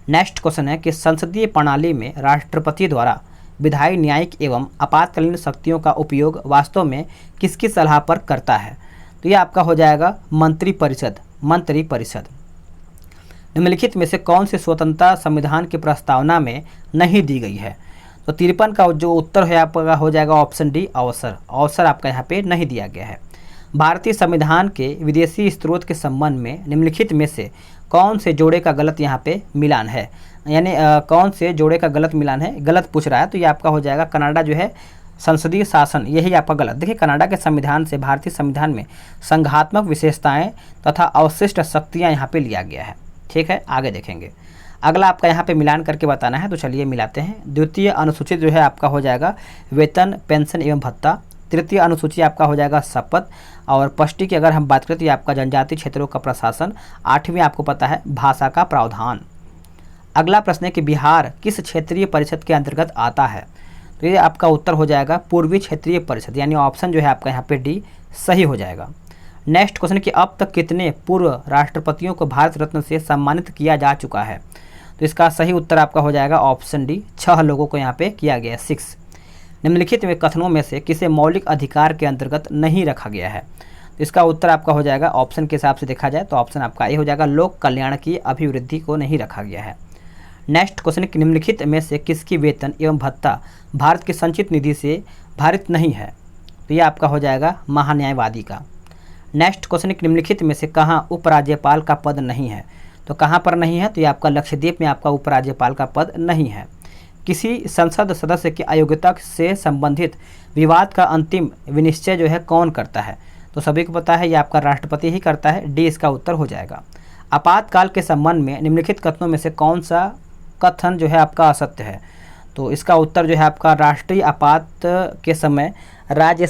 नेक्स्ट क्वेश्चन है कि संसदीय प्रणाली में राष्ट्रपति द्वारा विधायी, न्यायिक एवं आपातकालीन शक्तियों का उपयोग वास्तव में किसकी सलाह पर करता है? तो ये आपका हो जाएगा मंत्रिपरिषद, मंत्रिपरिषद। निम्नलिखित में से कौन सी स्वतंत्रता संविधान की प्रस्तावना में नहीं दी गई है? तो 53 का जो उत्तर है आपका हो जाएगा ऑप्शन डी अवसर, अवसर आपका यहाँ पे नहीं दिया गया है। भारतीय संविधान के विदेशी स्रोत के संबंध में निम्नलिखित में से कौन से जोड़े का गलत यहाँ पे मिलान है, यानी कौन से जोड़े का गलत मिलान है, गलत पूछ रहा है। तो ये आपका हो जाएगा कनाडा जो है संसदीय शासन, यही आपका गलत। देखिए कनाडा के संविधान से भारतीय संविधान में संघात्मक विशेषताएं तथा अवशिष्ट शक्तियाँ यहाँ पे लिया गया है। ठीक है, आगे देखेंगे। अगला आपका यहाँ पे मिलान करके बताना है, तो चलिए मिलाते हैं। द्वितीय अनुसूची जो है आपका हो जाएगा वेतन, पेंशन एवं भत्ता। तृतीय अनुसूची आपका हो जाएगा शपथ। और पष्टी की अगर हम बात करें तो ये आपका जनजातीय क्षेत्रों का प्रशासन। 8वीं आपको पता है भाषा का प्रावधान। अगला प्रश्न है कि बिहार किस क्षेत्रीय परिषद के अंतर्गत आता है? तो ये आपका उत्तर हो जाएगा पूर्वी क्षेत्रीय परिषद, यानी ऑप्शन जो है आपका यहाँ पे डी सही हो जाएगा। नेक्स्ट क्वेश्चन कि अब तक कितने पूर्व राष्ट्रपतियों को भारत रत्न से सम्मानित किया जा चुका है? तो इसका सही उत्तर आपका हो जाएगा ऑप्शन डी, 6 लोगों को यहाँ पे किया गया है, 6। निम्नलिखित में कथनों में से किसे मौलिक अधिकार के अंतर्गत नहीं रखा गया है? तो इसका उत्तर आपका हो जाएगा ऑप्शन के हिसाब से देखा जाए तो ऑप्शन आपका ए हो जाएगा, लोक कल्याण की अभिवृद्धि को नहीं रखा गया है। नेक्स्ट क्वेश्चन निम्नलिखित में से किसकी वेतन एवं भत्ता भारत की संचित निधि से भारित नहीं है? तो ये आपका हो जाएगा महान्यायवादी का। नेक्स्ट क्वेश्चन निम्नलिखित में से कहाँ उपराज्यपाल का पद नहीं है? तो कहाँ पर नहीं है? तो ये आपका लक्षद्वीप में आपका उपराज्यपाल का पद नहीं है। किसी संसद सदस्य की अयोग्यता से संबंधित विवाद का अंतिम विनिश्चय जो है कौन करता है? तो सभी को पता है ये आपका राष्ट्रपति ही करता है, डी इसका उत्तर हो जाएगा। आपातकाल के संबंध में निम्नलिखित कथनों में से कौन सा कथन जो है आपका असत्य है? तो इसका उत्तर जो है आपका राष्ट्रीय आपात के समय राज्य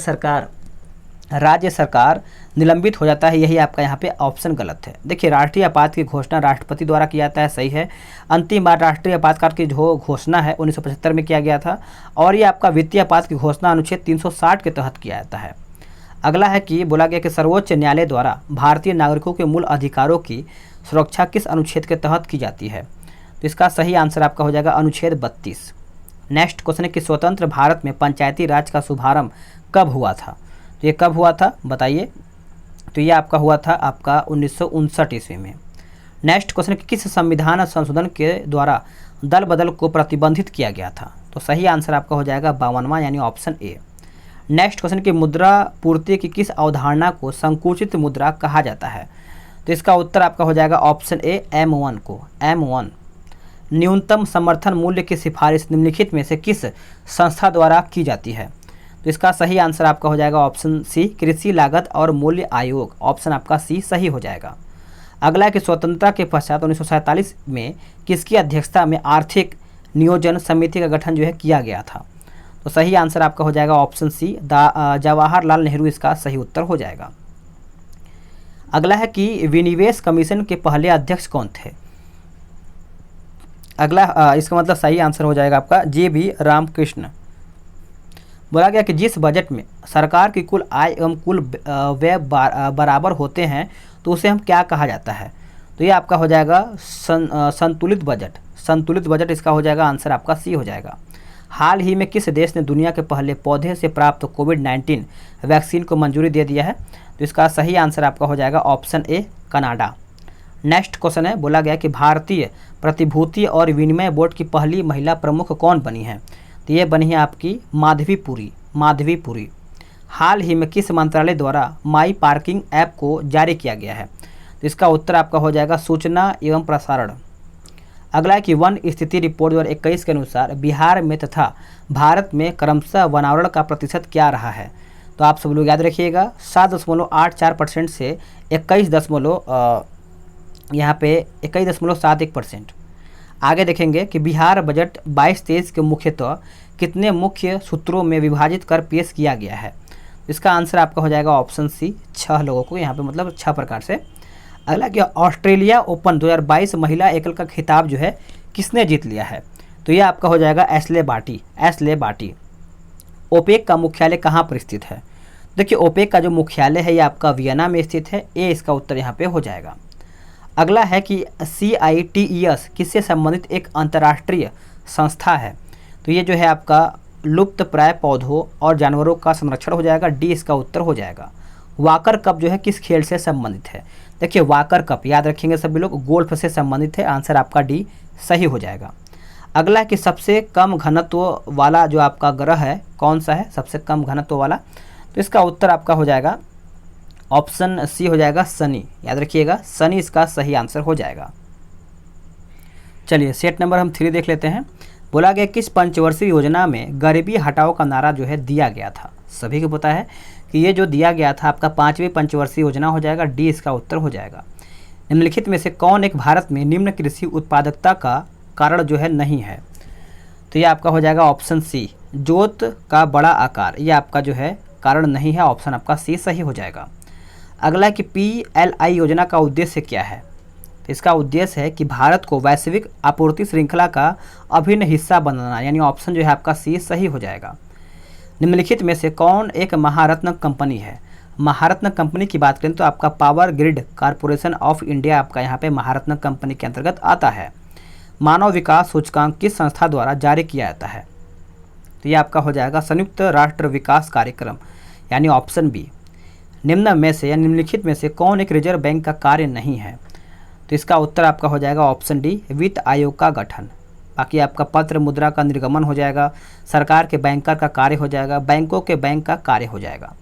सरकार निलंबित हो जाता है, यही आपका यहाँ पे ऑप्शन गलत है। देखिए राष्ट्रीय आपात की घोषणा राष्ट्रपति द्वारा किया जाता है, सही है। अंतिम बार राष्ट्रीय आपातकाल की जो घोषणा है 1975 में किया गया था, और ये आपका वित्तीय आपात की घोषणा अनुच्छेद 360 के तहत किया जाता है। अगला है कि बोला गया कि सर्वोच्च न्यायालय द्वारा भारतीय नागरिकों के मूल अधिकारों की सुरक्षा किस अनुच्छेद के तहत की जाती है? तो इसका सही आंसर आपका हो जाएगा अनुच्छेद 32। नेक्स्ट क्वेश्चन है कि स्वतंत्र भारत में पंचायती राज का शुभारंभ कब हुआ था? तो ये कब हुआ था बताइए? तो ये आपका हुआ था आपका 1959 ईस्वी में। नेक्स्ट क्वेश्चन है कि किस संविधान संशोधन के द्वारा दल बदल को प्रतिबंधित किया गया था? तो सही आंसर आपका हो जाएगा 52वां, यानी ऑप्शन ए। नेक्स्ट क्वेश्चन की मुद्रा पूर्ति की किस अवधारणा को संकुचित मुद्रा कहा जाता है? तो इसका उत्तर आपका हो जाएगा ऑप्शन ए, M1 को, M1। न्यूनतम समर्थन मूल्य की सिफारिश निम्नलिखित में से किस संस्था द्वारा की जाती है? तो इसका सही आंसर आपका हो जाएगा ऑप्शन सी, कृषि लागत और मूल्य आयोग, ऑप्शन आपका सी सही हो जाएगा। अगला कि स्वतंत्रता के पश्चात 1947 में किसकी अध्यक्षता में आर्थिक नियोजन समिति का गठन जो है किया गया था? तो सही आंसर आपका हो जाएगा ऑप्शन सी, जवाहरलाल नेहरू इसका सही उत्तर हो जाएगा। अगला है कि विनिवेश कमीशन के पहले अध्यक्ष कौन थे? अगला इसका मतलब सही आंसर हो जाएगा आपका JB रामकृष्ण। बोला गया कि जिस बजट में सरकार की कुल आय एवं कुल व्यय बराबर होते हैं तो उसे हम क्या कहा जाता है? तो ये आपका हो जाएगा संतुलित बजट, संतुलित बजट इसका हो जाएगा आंसर आपका सी हो जाएगा। हाल ही में किस देश ने दुनिया के पहले पौधे से प्राप्त कोविड-19 वैक्सीन को मंजूरी दे दिया है? तो इसका सही आंसर आपका हो जाएगा ऑप्शन ए, कनाडा। नेक्स्ट क्वेश्चन है, बोला गया कि भारतीय प्रतिभूति और विनिमय बोर्ड की पहली महिला प्रमुख कौन बनी है? तो ये बनी है आपकी माधवी पुरी, माधवी पुरी। हाल ही में किस मंत्रालय द्वारा माई पार्किंग ऐप को जारी किया गया है? तो इसका उत्तर आपका हो जाएगा सूचना एवं प्रसारण। अगला है कि वन स्थिति रिपोर्ट 2021 के अनुसार बिहार में तथा भारत में क्रमशः वनावरण का प्रतिशत क्या रहा है? तो आप सब लोग याद रखिएगा 7.84% से 21.71%। आगे देखेंगे कि बिहार बजट 22-23 के मुख्यतः कितने मुख्य सूत्रों में विभाजित कर पेश किया गया है? इसका आंसर आपका हो जाएगा ऑप्शन सी, 6 लोगों को यहाँ पे मतलब 6 प्रकार से। अगला क्या, ऑस्ट्रेलिया ओपन 2022 महिला एकल का खिताब जो है किसने जीत लिया है? तो ये आपका हो जाएगा एशले बार्टी। ओपेक का मुख्यालय कहाँ पर स्थित है? देखिए ओपेक का जो मुख्यालय है ये आपका वियना में स्थित है। ए इसका उत्तर यहाँ पे हो जाएगा। अगला है कि CITES किससे संबंधित एक अंतर्राष्ट्रीय संस्था है? तो ये जो है आपका लुप्त प्राय पौधों और जानवरों का संरक्षण हो जाएगा। डी इसका उत्तर हो जाएगा। वाकर कप जो है किस खेल से संबंधित है? देखिए वाकर कप याद रखेंगे सभी लोग, गोल्फ से संबंधित है। आंसर आपका डी सही हो जाएगा। अगला है कि सबसे कम घनत्व वाला जो आपका ग्रह है कौन सा है? सबसे कम घनत्व वाला, तो इसका उत्तर आपका हो जाएगा ऑप्शन सी हो जाएगा शनि। याद रखिएगा शनि इसका सही आंसर हो जाएगा। चलिए सेट नंबर हम 3 देख लेते हैं। बोला गया किस पंचवर्षीय योजना में गरीबी हटाओ का नारा जो है दिया गया था? सभी को पता है कि ये जो दिया गया था आपका 5वीं पंचवर्षीय योजना हो जाएगा। डी इसका उत्तर हो जाएगा। निम्नलिखित में से कौन एक भारत में निम्न कृषि उत्पादकता का कारण जो है नहीं है? तो ये आपका हो जाएगा ऑप्शन सी, जोत का बड़ा आकार। ये आपका जो है कारण नहीं है। ऑप्शन आपका सी सही हो जाएगा। अगला कि PLI योजना का उद्देश्य क्या है? तो इसका उद्देश्य है कि भारत को वैश्विक आपूर्ति श्रृंखला का अभिन्न हिस्सा बनाना, यानी ऑप्शन जो है आपका सी सही हो जाएगा। निम्नलिखित में से कौन एक महारत्न कंपनी है? महारत्न कंपनी की बात करें तो आपका power grid corporation of India आपका यहाँ पे महारत्न कंपनी के अंतर्गत आता है। मानव विकास सूचकांक किस संस्था द्वारा जारी किया जाता है? तो ये आपका हो जाएगा संयुक्त राष्ट्र विकास कार्यक्रम, यानी ऑप्शन बी। निम्न में से या निम्नलिखित में से कौन एक रिजर्व बैंक का कार्य नहीं है? तो इसका उत्तर आपका हो जाएगा ऑप्शन डी, वित्त आयोग का गठन। बाकी आपका पत्र मुद्रा का निर्गमन हो जाएगा, सरकार के बैंकर का कार्य हो जाएगा, बैंकों के बैंक का कार्य हो जाएगा।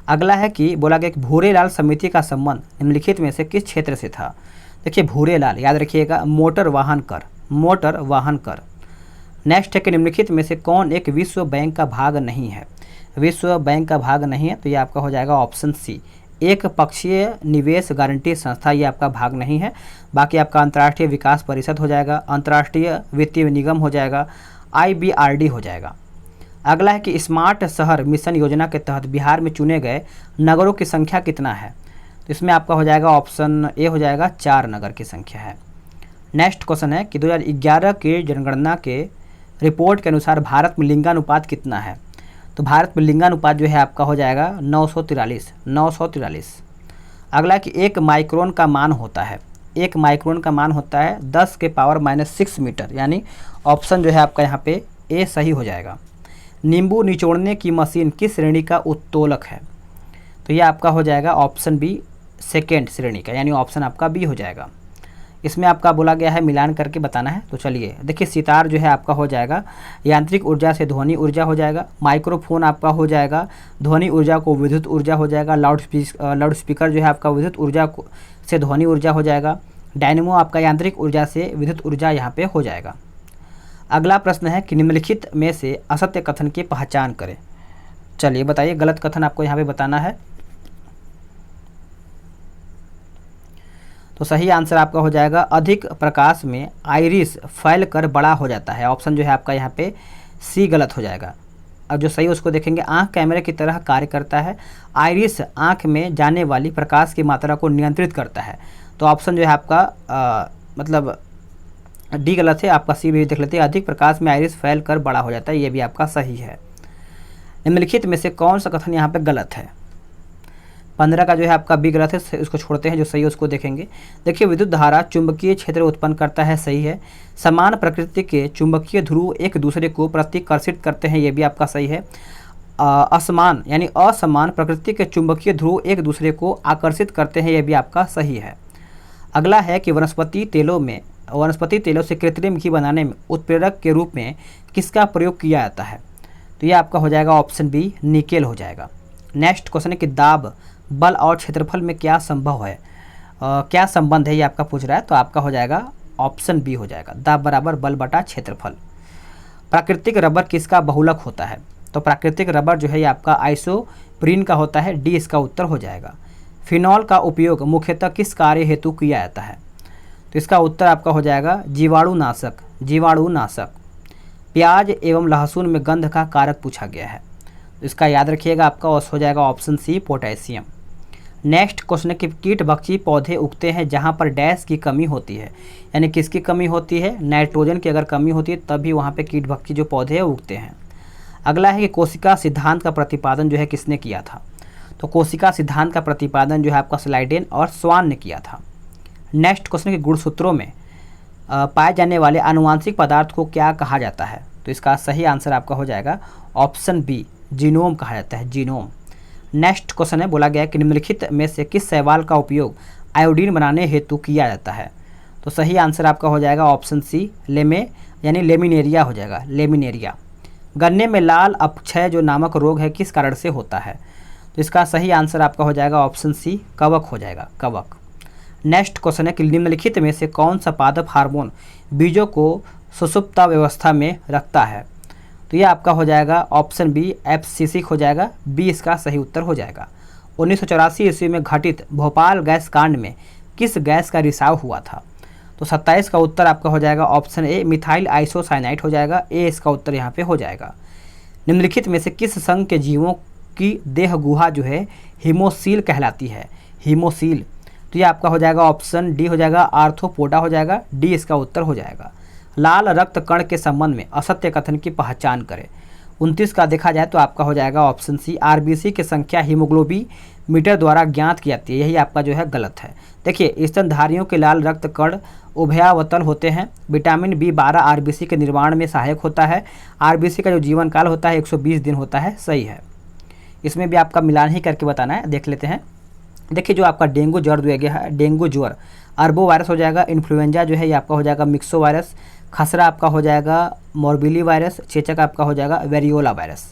अगला है कि बोला गया कि भूरेलाल समिति का संबंध निम्नलिखित में से किस क्षेत्र से था? देखिए भूरेलाल याद रखिएगा मोटर वाहन कर। नेक्स्ट है कि निम्नलिखित में से कौन एक विश्व बैंक का भाग नहीं है? विश्व बैंक का भाग नहीं है, तो ये आपका हो जाएगा ऑप्शन सी, एक पक्षीय निवेश गारंटी संस्था। ये आपका भाग नहीं है। बाकी आपका अंतर्राष्ट्रीय विकास परिषद हो जाएगा, अंतर्राष्ट्रीय वित्तीय निगम हो जाएगा, IBRD हो जाएगा। अगला है कि स्मार्ट शहर मिशन योजना के तहत बिहार में चुने गए नगरों की संख्या कितना है? तो इसमें आपका हो जाएगा ऑप्शन ए हो जाएगा, 4 नगर की संख्या है। नेक्स्ट क्वेश्चन है कि 2011 की जनगणना के रिपोर्ट के अनुसार भारत में लिंगानुपात कितना है? तो भारत में लिंगानुपात जो है आपका हो जाएगा 943। अगला कि एक माइक्रोन का मान होता है, 10 के पावर -6 मीटर, यानी ऑप्शन जो है आपका यहाँ पे ए सही हो जाएगा। नींबू निचोड़ने की मशीन किस श्रेणी का उत्तोलक है? तो ये आपका हो जाएगा ऑप्शन बी, सेकेंड श्रेणी का, यानी ऑप्शन आपका बी हो जाएगा। इसमें आपका बोला गया है मिलान करके बताना है। तो चलिए देखिए सितार जो है आपका हो जाएगा यांत्रिक ऊर्जा से ध्वनि ऊर्जा हो जाएगा, माइक्रोफोन आपका हो जाएगा ध्वनि ऊर्जा को विद्युत ऊर्जा हो जाएगा, लाउड स्पीकर जो है आपका विद्युत ऊर्जा से ध्वनि ऊर्जा हो जाएगा, डायनेमो आपका यांत्रिक ऊर्जा से विद्युत ऊर्जा यहाँ पे हो जाएगा। अगला प्रश्न है कि निम्नलिखित में से असत्य कथन की पहचान करें। चलिए बताइए, गलत कथन आपको यहाँ पे बताना है। तो सही आंसर आपका हो जाएगा अधिक प्रकाश में आइरिस फैल कर बड़ा हो जाता है। ऑप्शन जो है आपका यहाँ पे सी गलत हो जाएगा। अब जो सही उसको देखेंगे, आंख कैमरे की तरह कार्य करता है, आइरिस आंख में जाने वाली प्रकाश की मात्रा को नियंत्रित करता है। तो ऑप्शन जो है आपका मतलब डी गलत है, आपका सी भी देख लेते हैं, अधिक प्रकाश में आइरिस फैल कर बड़ा हो जाता है, ये भी आपका सही है। निम्नलिखित में से कौन सा कथन यहाँ पे गलत है? 15 का जो है आपका बी गलत है, उसको छोड़ते हैं, जो सही है उसको देखेंगे। देखिए विद्युत धारा चुंबकीय क्षेत्र उत्पन्न करता है, सही है। समान प्रकृति के चुंबकीय ध्रुव एक दूसरे को प्रतिकर्षित करते हैं, ये भी आपका सही है। असमान यानी असमान प्रकृति के चुंबकीय ध्रुव एक दूसरे को आकर्षित करते हैं, ये भी आपका सही है। अगला है कि वनस्पति तेलों से कृत्रिम घी बनाने में उत्प्रेरक के रूप में किसका प्रयोग किया जाता है? तो ये आपका हो जाएगा ऑप्शन बी, निकेल हो जाएगा। नेक्स्ट क्वेश्चन है कि दाब, बल और क्षेत्रफल में क्या संभव है, क्या संबंध है, ये आपका पूछ रहा है। तो आपका हो जाएगा ऑप्शन बी हो जाएगा, दाब बराबर बल बटा क्षेत्रफल। प्राकृतिक रबर किसका बहुलक होता है, तो प्राकृतिक रबर जो है ये आपका आइसोप्रीन का होता है, डी इसका उत्तर हो जाएगा। फिनॉल का उपयोग मुख्यतः किस कार्य हेतु किया जाता है, तो इसका उत्तर आपका हो जाएगा जीवाणुनाशक, जीवाणुनाशक। प्याज एवं लहसुन में गंध का कारक पूछा गया है, तो इसका याद रखिएगा, आपका हो जाएगा option C potassium. Next question है कि कीटभक्षी पौधे उगते हैं जहां पर डैश की कमी होती है, यानी किसकी कमी होती है, नाइट्रोजन की अगर कमी होती है तभी वहां पे कीटभक्षी जो पौधे हैं उगते हैं। अगला है कि कोशिका सिद्धांत का प्रतिपादन जो है किसने किया था, तो कोशिका सिद्धांत का प्रतिपादन जो है आपका स्लाइडेन और स्वान ने किया था। नेक्स्ट क्वेश्चन है कि गुणसूत्रों में पाए जाने वाले आनुवांशिक पदार्थ को क्या कहा जाता है, तो इसका सही आंसर आपका हो जाएगा ऑप्शन बी, जीनोम कहा जाता है, जीनोम। नेक्स्ट क्वेश्चन है, बोला गया है कि निम्नलिखित में से किस शैवाल का उपयोग आयोडीन बनाने हेतु किया जाता है, तो सही आंसर आपका हो जाएगा ऑप्शन सी, लेमे यानी लेमिनेरिया हो जाएगा, लेमिनेरिया। गन्ने में लाल अपक्षय जो नामक रोग है किस कारण से होता है, तो इसका सही आंसर आपका हो जाएगा ऑप्शन सी, कवक हो जाएगा, कवक। नेक्स्ट क्वेश्चन है कि निम्नलिखित में से कौन सा पादप हार्मोन बीजों को सुषुप्तावस्था में रखता है, तो ये आपका हो जाएगा ऑप्शन बी, एफसीसी हो जाएगा, बी इसका सही उत्तर हो जाएगा। 1984 ईस्वी में घटित भोपाल गैस कांड में किस गैस का रिसाव हुआ था, तो 27 का उत्तर आपका हो जाएगा ऑप्शन ए, मिथाइल आइसोसाइनाइड हो जाएगा, ए इसका उत्तर यहाँ पे हो जाएगा। निम्नलिखित में से किस संघ के जीवों की देह गुहा जो है हीमोसील कहलाती है, हीमोसील, तो ये आपका हो जाएगा ऑप्शन डी हो जाएगा, आर्थ्रोपोडा हो जाएगा, डी इसका उत्तर हो जाएगा। लाल रक्त कण के संबंध में असत्य कथन की पहचान करें, 29 का देखा जाए तो आपका हो जाएगा ऑप्शन सी, आरबीसी की संख्या हीमोग्लोबीमीटर द्वारा ज्ञात की जाती है, यही आपका जो है गलत है। देखिए स्तनधारियों के लाल रक्त कण उभयावतल होते हैं, विटामिन बी12 आरबीसी के निर्माण में सहायक होता है, आरबीसी का जो जीवन काल होता है 120 दिन होता है, सही है। इसमें भी आपका मिलान ही करके बताना है, देख लेते हैं। देखिए जो आपका डेंगू ज्वर दिया गया है, डेंगू ज्वर अरबो वायरस हो जाएगा, इन्फ्लुएंजा जो है ये आपका हो जाएगा मिक्सो वायरस, खसरा आपका हो जाएगा मोरबिली वायरस, चेचक आपका हो जाएगा वेरियोला वायरस।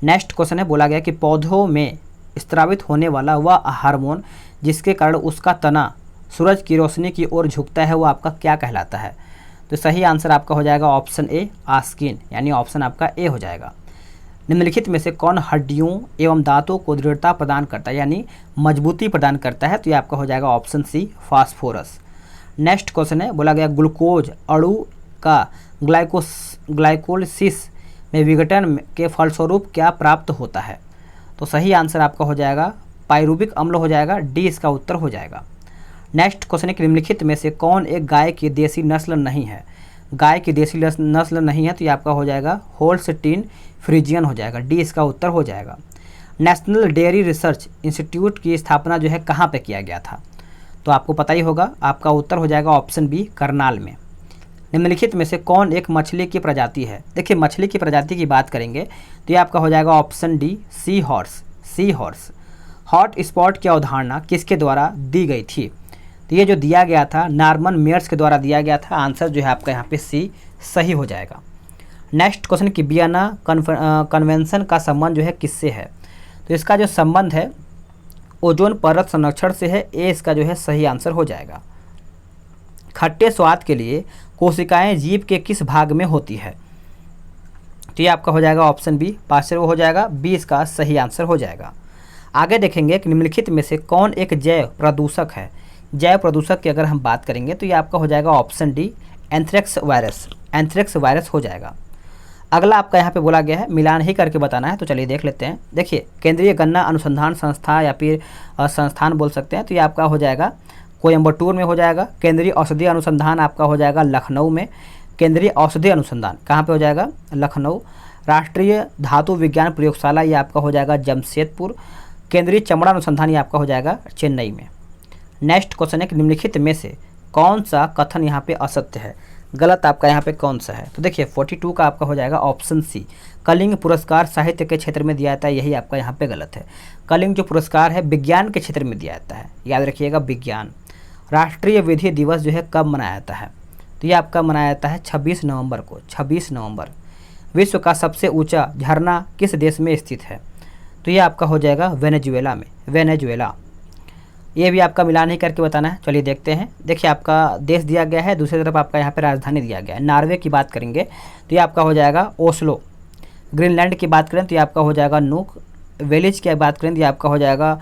नेक्स्ट क्वेश्चन है, बोला गया कि पौधों में स्त्रावित होने वाला वह हार्मोन जिसके कारण उसका तना सूरज की रोशनी की ओर झुकता है वो आपका क्या कहलाता है, तो सही आंसर आपका हो जाएगा ऑप्शन ए, आस्किन, यानी ऑप्शन आपका ए हो जाएगा। निम्नलिखित में से कौन हड्डियों एवं दांतों को दृढ़ता प्रदान करता है, यानी मजबूती प्रदान करता है, तो ये आपका हो जाएगा option C, phosphorus. Next question है, बोला गया ग्लूकोज अणु का ग्लाइकोलिसिस में विघटन के फलस्वरूप क्या प्राप्त होता है, तो सही आंसर आपका हो जाएगा पाइरुविक अम्ल हो जाएगा, डी इसका उत्तर हो जाएगा। नेक्स्ट क्वेश्चन है कि निम्नलिखित में से कौन एक गाय की देसी नस्ल नहीं है, गाय की देसी नस्ल नहीं है, तो ये आपका हो जाएगा होल्स्टीन फ्रीजियन हो जाएगा, डी इसका उत्तर हो जाएगा। नेशनल डेयरी रिसर्च इंस्टीट्यूट की स्थापना जो है कहाँ पे किया गया था, तो आपको पता ही होगा, आपका उत्तर हो जाएगा ऑप्शन बी, करनाल में। निम्नलिखित में से कौन एक मछली की प्रजाति है, देखिए मछली की प्रजाति की बात करेंगे तो ये आपका हो जाएगा option D, sea horse, sea horse. Hot spot की अवधारणा किसके द्वारा दी गई थी, तो ये जो दिया गया था नॉर्मन मेयर्स के द्वारा दिया गया था, आंसर जो है आपका यहाँ पे सी सही हो जाएगा। नेक्स्ट क्वेश्चन कि वियना कन्वेंशन का संबंध जो है किससे है, तो इसका जो संबंध है ओजोन परत संरक्षण से है, ए इसका जो है सही आंसर हो जाएगा। खट्टे स्वाद के लिए कोशिकाएं जीभ के किस भाग में होती है, तो ये आपका हो जाएगा ऑप्शन बी, पार्श्व हो जाएगा, बी इसका सही आंसर हो जाएगा। आगे देखेंगे कि निम्नलिखित में से कौन एक जैव प्रदूषक है, जैव प्रदूषक की अगर हम बात करेंगे तो ये आपका हो जाएगा option D, anthrax virus, anthrax virus हो जाएगा। अगला आपका यहाँ पे बोला गया है मिलान ही करके बताना है, तो चलिए देख लेते हैं। देखिए केंद्रीय गन्ना अनुसंधान संस्था या फिर संस्थान बोल सकते हैं, तो ये आपका हो जाएगा कोयम्बटूर में हो जाएगा। केंद्रीय औषधि अनुसंधान आपका हो जाएगा लखनऊ में, केंद्रीय औषधि अनुसंधान कहाँ पे हो जाएगा, लखनऊ। राष्ट्रीय धातु विज्ञान प्रयोगशाला ये आपका हो जाएगा जमशेदपुर। केंद्रीय चमड़ा अनुसंधान ये आपका हो जाएगा चेन्नई में। नेक्स्ट क्वेश्चन है कि निम्नलिखित में से कौन सा कथन यहाँ पे असत्य है, गलत आपका यहाँ पे कौन सा है, तो देखिए 42 का आपका हो जाएगा ऑप्शन सी, कलिंग पुरस्कार साहित्य के क्षेत्र में दिया जाता है, यही आपका यहाँ पे गलत है। कलिंग जो पुरस्कार है विज्ञान के क्षेत्र में दिया जाता है, याद रखिएगा विज्ञान। राष्ट्रीय विधि दिवस जो है कब मनाया जाता है, तो ये आपका मनाया जाता है 26 नवंबर को, 26 नवंबर। विश्व का सबसे ऊंचा झरना किस देश में स्थित है, तो ये आपका हो जाएगा वेनेजुएला में, वेनेजुएला। ये भी आपका मिलान ही करके बताना है। चलिए देखते हैं। देखिए आपका देश दिया गया है, दूसरी तरफ आपका यहाँ पे राजधानी दिया गया है। नॉर्वे की बात करेंगे तो ये आपका हो जाएगा ओस्लो। ग्रीनलैंड की बात करें तो ये आपका हो जाएगा नूक। वेलिज की बात करें तो ये आपका हो जाएगा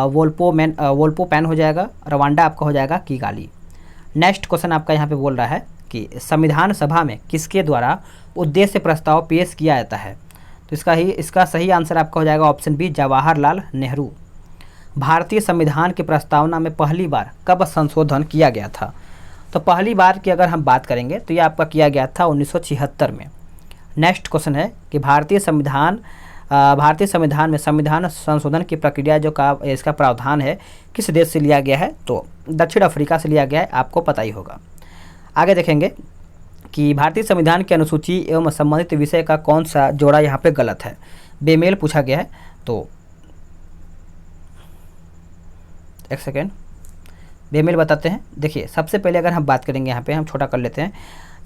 वोल्पोपैन हो जाएगा। रवांडा आपका हो जाएगा किगाली। नेक्स्ट क्वेश्चन आपका यहाँ पे बोल रहा है कि संविधान सभा में किसके द्वारा उद्देश्य प्रस्ताव पेश किया जाता है? तो इसका सही आंसर आपका हो जाएगा ऑप्शन बी, जवाहरलाल नेहरू। भारतीय संविधान की प्रस्तावना में पहली बार कब संशोधन किया गया था? तो पहली बार की अगर हम बात करेंगे तो ये आपका किया गया था 1976 में। नेक्स्ट क्वेश्चन है कि भारतीय संविधान में संविधान संशोधन की प्रक्रिया जो का इसका प्रावधान है किस देश से लिया गया है? तो दक्षिण अफ्रीका से लिया गया है, आपको पता ही होगा। आगे देखेंगे कि भारतीय संविधान की अनुसूची एवं संबंधित विषय का कौन सा जोड़ा यहाँ पे गलत है? बेमेल पूछा गया है। तो एक सेकेंड, बेमेल बताते हैं। देखिए सबसे पहले अगर हम बात करेंगे, यहाँ पे हम छोटा कर लेते हैं।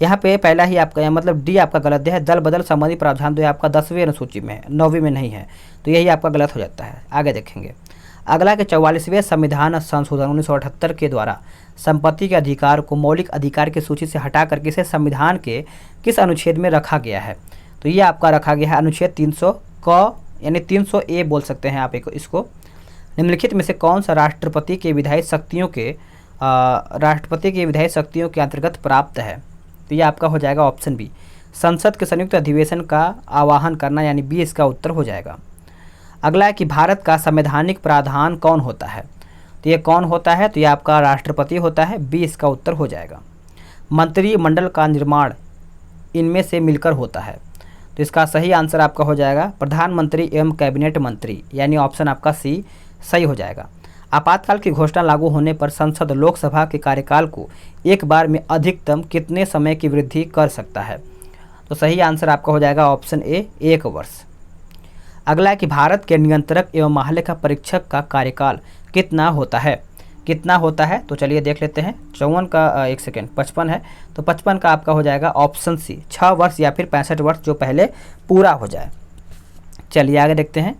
यहाँ पे पहला ही आपका मतलब डी आपका गलत है। दल बदल संबंधी प्रावधान तो आपका 10वीं अनुसूची में है, 9वीं में नहीं है, तो यही आपका गलत हो जाता है। आगे देखेंगे अगला के 44वें संविधान संशोधन 1978 के द्वारा संपत्ति के अधिकार को मौलिक अधिकार की सूची से हटा करके इसे संविधान के किस अनुच्छेद में रखा गया है? तो ये आपका रखा गया है अनुच्छेद 300 क यानी 300A बोल सकते हैं आप इसको। निम्नलिखित में से कौन सा राष्ट्रपति के विधायी शक्तियों के अंतर्गत प्राप्त है? तो ये आपका हो जाएगा ऑप्शन बी, संसद के संयुक्त अधिवेशन का आह्वान करना, यानी बी इसका उत्तर हो जाएगा। अगला है कि भारत का संवैधानिक प्रावधान कौन होता है? तो ये कौन होता है? तो ये आपका राष्ट्रपति होता है, बी इसका उत्तर हो जाएगा। मंत्रिमंडल का निर्माण इनमें से मिलकर होता है, तो इसका सही आंसर आपका हो जाएगा प्रधानमंत्री एवं कैबिनेट मंत्री, यानी ऑप्शन आपका सी सही हो जाएगा। आपातकाल की घोषणा लागू होने पर संसद लोकसभा के कार्यकाल को एक बार में अधिकतम कितने समय की वृद्धि कर सकता है? तो सही आंसर आपका हो जाएगा ऑप्शन ए, 1 वर्ष। अगला है कि भारत के नियंत्रक एवं महालेखा परीक्षक का कार्यकाल कितना होता है? कितना होता है? तो चलिए देख लेते हैं। 54 का 55 है, तो 55 का आपका हो जाएगा ऑप्शन सी, 6 वर्ष या फिर 65 वर्ष, जो पहले पूरा हो जाए। चलिए आगे देखते हैं।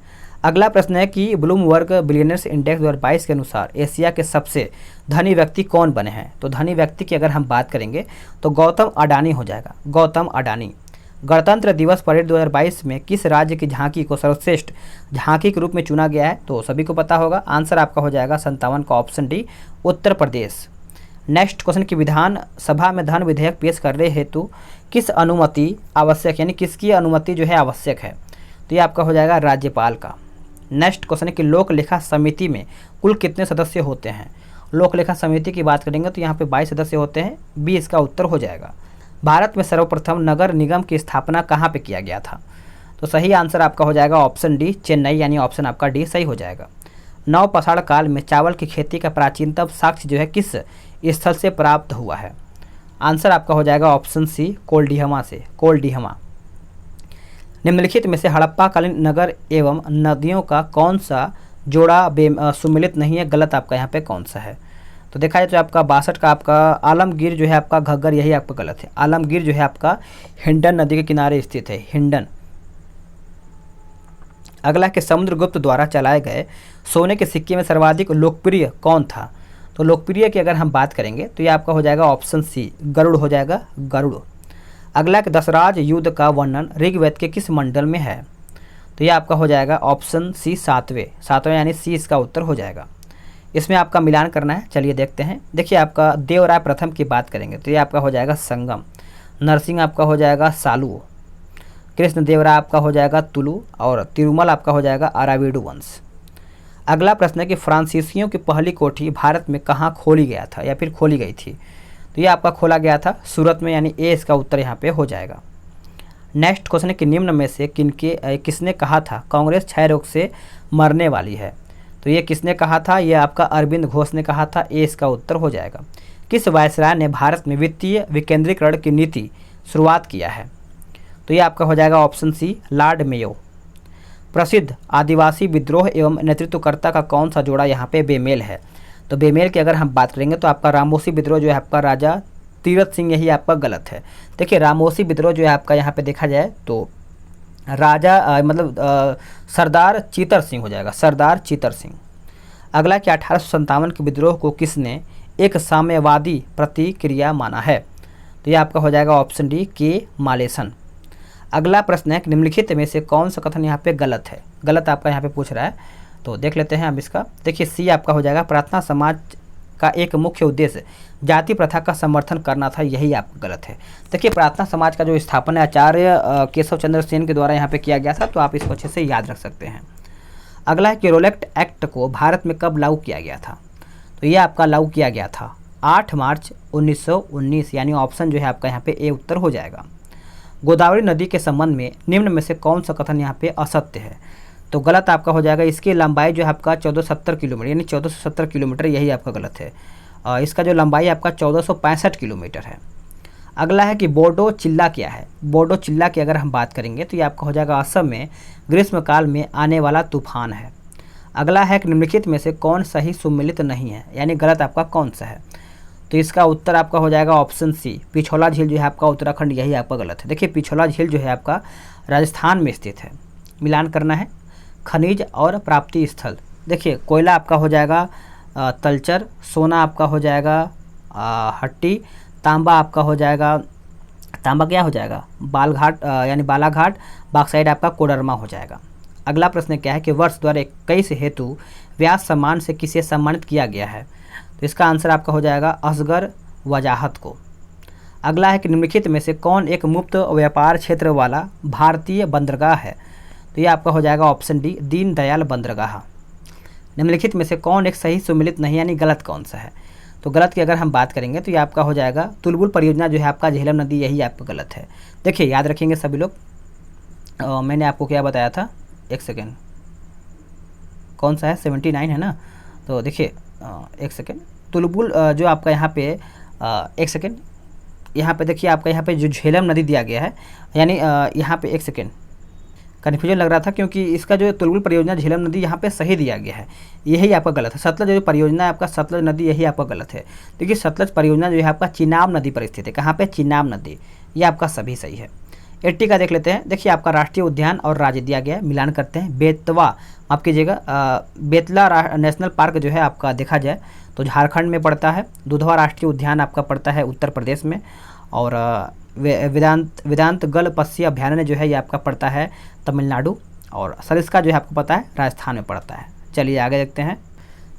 अगला प्रश्न है कि ब्लूमबर्ग बिलियनर्स इंडेक्स 2022 के अनुसार एशिया के सबसे धनी व्यक्ति कौन बने हैं? तो धनी व्यक्ति की अगर हम बात करेंगे तो गौतम अडानी हो जाएगा, गौतम अडानी। गणतंत्र दिवस परेड 2022 में किस राज्य की झांकी को सर्वश्रेष्ठ झांकी के रूप में चुना गया है? तो सभी को पता होगा, आंसर आपका हो जाएगा 57 का option D, Uttar Pradesh. Next question की विधान सभा में धन विधेयक पेश करने हेतु किस अनुमति आवश्यक, यानी किसकी अनुमति जो है आवश्यक है? तो ये आपका हो जाएगा राज्यपाल का। नेक्स्ट क्वेश्चन है कि लोक लेखा समिति में कुल कितने सदस्य होते हैं? लोक लेखा समिति की बात करेंगे तो यहाँ पे 22 सदस्य होते हैं, बी इसका उत्तर हो जाएगा। भारत में सर्वप्रथम नगर निगम की स्थापना कहाँ पे किया गया था? तो सही आंसर आपका हो जाएगा ऑप्शन डी, चेन्नई, यानी ऑप्शन आपका डी सही हो जाएगा। नवपाषाण काल में चावल की खेती का प्राचीनतम साक्ष्य जो है किस स्थल से प्राप्त हुआ है? आंसर आपका हो जाएगा ऑप्शन सी, कोल्डिहमा से, कोल्डिहमा। निम्नलिखित में से हड़प्पाकालीन नगर एवं नदियों का कौन सा जोड़ा सुमिलित नहीं है? गलत आपका यहाँ पे कौन सा है? तो देखा जाए तो आपका 62 का आपका आलमगीर जो है आपका घग्गर, यही आपका गलत है। आलमगीर जो है आपका हिंडन नदी के किनारे स्थित है, हिंडन। अगला के समुद्रगुप्त द्वारा चलाए गए सोने के सिक्के में सर्वाधिक लोकप्रिय कौन था? तो लोकप्रिय की अगर हम बात करेंगे तो ये आपका हो जाएगा ऑप्शन सी, गरुड़ हो जाएगा, गरुड़। अगला के दशराज युद्ध का वर्णन ऋग्वेद के किस मंडल में है? तो ये आपका हो जाएगा ऑप्शन सी, 7वें, यानी सी इसका उत्तर हो जाएगा। इसमें आपका मिलान करना है। चलिए देखते हैं। देखिए आपका देवराय प्रथम की बात करेंगे तो ये आपका हो जाएगा संगम, नरसिंह आपका हो जाएगा सालू, कृष्ण देवराय आपका हो जाएगा तुलु, और तिरुमल आपका हो जाएगा अराविडु वंश। अगला प्रश्न है कि फ्रांसीसियों की पहली कोठी भारत में कहाँ खोली गया था या फिर खोली गई थी? तो ये आपका खोला गया था सूरत में, यानी ए इसका उत्तर यहाँ पे हो जाएगा। नेक्स्ट क्वेश्चन है कि निम्न में से किसने कहा था कांग्रेस क्षय रोग से मरने वाली है? तो ये किसने कहा था? ये आपका अरविंद घोष ने कहा था, ए इसका उत्तर हो जाएगा। किस वायसराय ने भारत में वित्तीय विकेंद्रीकरण की नीति शुरुआत किया है? तो ये आपका हो जाएगा ऑप्शन सी, लॉर्ड मेयो। प्रसिद्ध आदिवासी विद्रोह एवं नेतृत्वकर्ता का कौन सा जोड़ा यहाँ पे बेमेल है? तो बेमेल की अगर हम बात करेंगे तो आपका रामोसी विद्रोह जो है आपका राजा तीरथ सिंह, यही आपका गलत है। देखिए रामोसी विद्रोह जो है आपका यहाँ पे देखा जाए तो सरदार चीतर सिंह हो जाएगा, सरदार चीतर सिंह। अगला कि 1857 के विद्रोह को किसने एक साम्यवादी प्रतिक्रिया माना है? तो ये आपका हो जाएगा ऑप्शन डी, के मालेसन। अगला प्रश्न है कि निम्नलिखित में से कौन सा कथन यहाँ पे गलत है? गलत आपका यहाँ पे पूछ रहा है, तो देख लेते हैं हम इसका। देखिए सी आपका हो जाएगा, प्रार्थना समाज का एक मुख्य उद्देश्य जाति प्रथा का समर्थन करना था, यही आपका गलत है। देखिए प्रार्थना समाज का जो स्थापना आचार्य केशव चंद्र सेन के द्वारा यहाँ पे किया गया था, तो आप इसको अच्छे से याद रख सकते हैं। अगला है कि रोलेक्ट एक्ट को भारत में कब लागू किया गया था? तो ये आपका लागू किया गया था 8 मार्च 1919, यानी ऑप्शन जो है आपका यहाँ पे ए उत्तर हो जाएगा। गोदावरी नदी के संबंध में निम्न में से कौन सा कथन यहाँ पे असत्य है? तो गलत आपका हो जाएगा। इसकी लंबाई जो है आपका 1470 किलोमीटर, यानी 1470 किलोमीटर, यही आपका गलत है। इसका जो लंबाई आपका 1465 किलोमीटर है। अगला है कि बोडो चिल्ला क्या है? बोडो चिल्ला की अगर हम बात करेंगे तो ये आपका हो जाएगा असम में ग्रीष्मकाल में आने वाला तूफान है। अगला है कि निम्नलिखित में से कौन सही सुमेलित नहीं है, यानी गलत आपका कौन सा है? तो इसका उत्तर आपका हो जाएगा ऑप्शन सी, पिछोला झील जो है आपका उत्तराखंड, यही आपका गलत है। देखिए पिछोला झील जो है आपका राजस्थान में स्थित है। मिलान करना है खनिज और प्राप्ति स्थल। देखिए कोयला आपका हो जाएगा तलचर, सोना आपका हो जाएगा हट्टी, तांबा आपका हो जाएगा, तांबा क्या हो जाएगा बालघाट, यानी बालाघाट, बॉक्साइट आपका कोडरमा हो जाएगा। अगला प्रश्न क्या है कि वर्ष 2021 हेतु व्यास सम्मान से किसे सम्मानित किया गया है? तो इसका आंसर आपका हो जाएगा असगर वजाहत को। अगला है कि निम्नलिखित में से कौन एक मुक्त व्यापार क्षेत्र वाला भारतीय बंदरगाह है? तो ये आपका हो जाएगा ऑप्शन डी, दीनदयाल बंदरगाह। निम्नलिखित में से कौन एक सही सुमेलित नहीं, यानी गलत कौन सा है? तो गलत की अगर हम बात करेंगे तो ये आपका हो जाएगा तुलबुल परियोजना जो है आपका झेलम नदी, यही आपका गलत है। देखिए याद रखेंगे सभी लोग, मैंने आपको क्या बताया था, एक सेकेंड, कौन सा है 79 है ना? तो देखिए एक सेकेंड, तुलबुल जो आपका यहाँ पे एक सेकेंड, यहाँ पे देखिए आपका यहाँ पे जो झेलम नदी दिया गया है, यानी यहाँ पे एक सेकेंड कन्फ्यूजन लग रहा था, क्योंकि इसका जो तुलबुल परियोजना झेलम नदी यहाँ पे सही दिया गया है, यही आपका गलत है। सतलज जो परियोजना है आपका सतलज नदी, यही आपका गलत है। देखिए सतलज परियोजना जो है आपका चिनाब नदी पर स्थित है। कहाँ पे? चिनाब नदी, ये आपका सभी सही है। 80 का देख लेते हैं। देखिए आपका राष्ट्रीय उद्यान और राज्य दिया गया है, मिलान करते हैं। बेतवा, माफ कीजिएगा, बेतला नेशनल पार्क जो है आपका देखा जाए तो झारखंड में पड़ता है। दुधवा राष्ट्रीय उद्यान आपका पड़ता है उत्तर प्रदेश में, और वेदांत गल पक्षी अभ्यारण्य जो है ये आपका पड़ता है तमिलनाडु, और सरिस्का जो है आपको पता है राजस्थान में पड़ता है। चलिए आगे देखते हैं।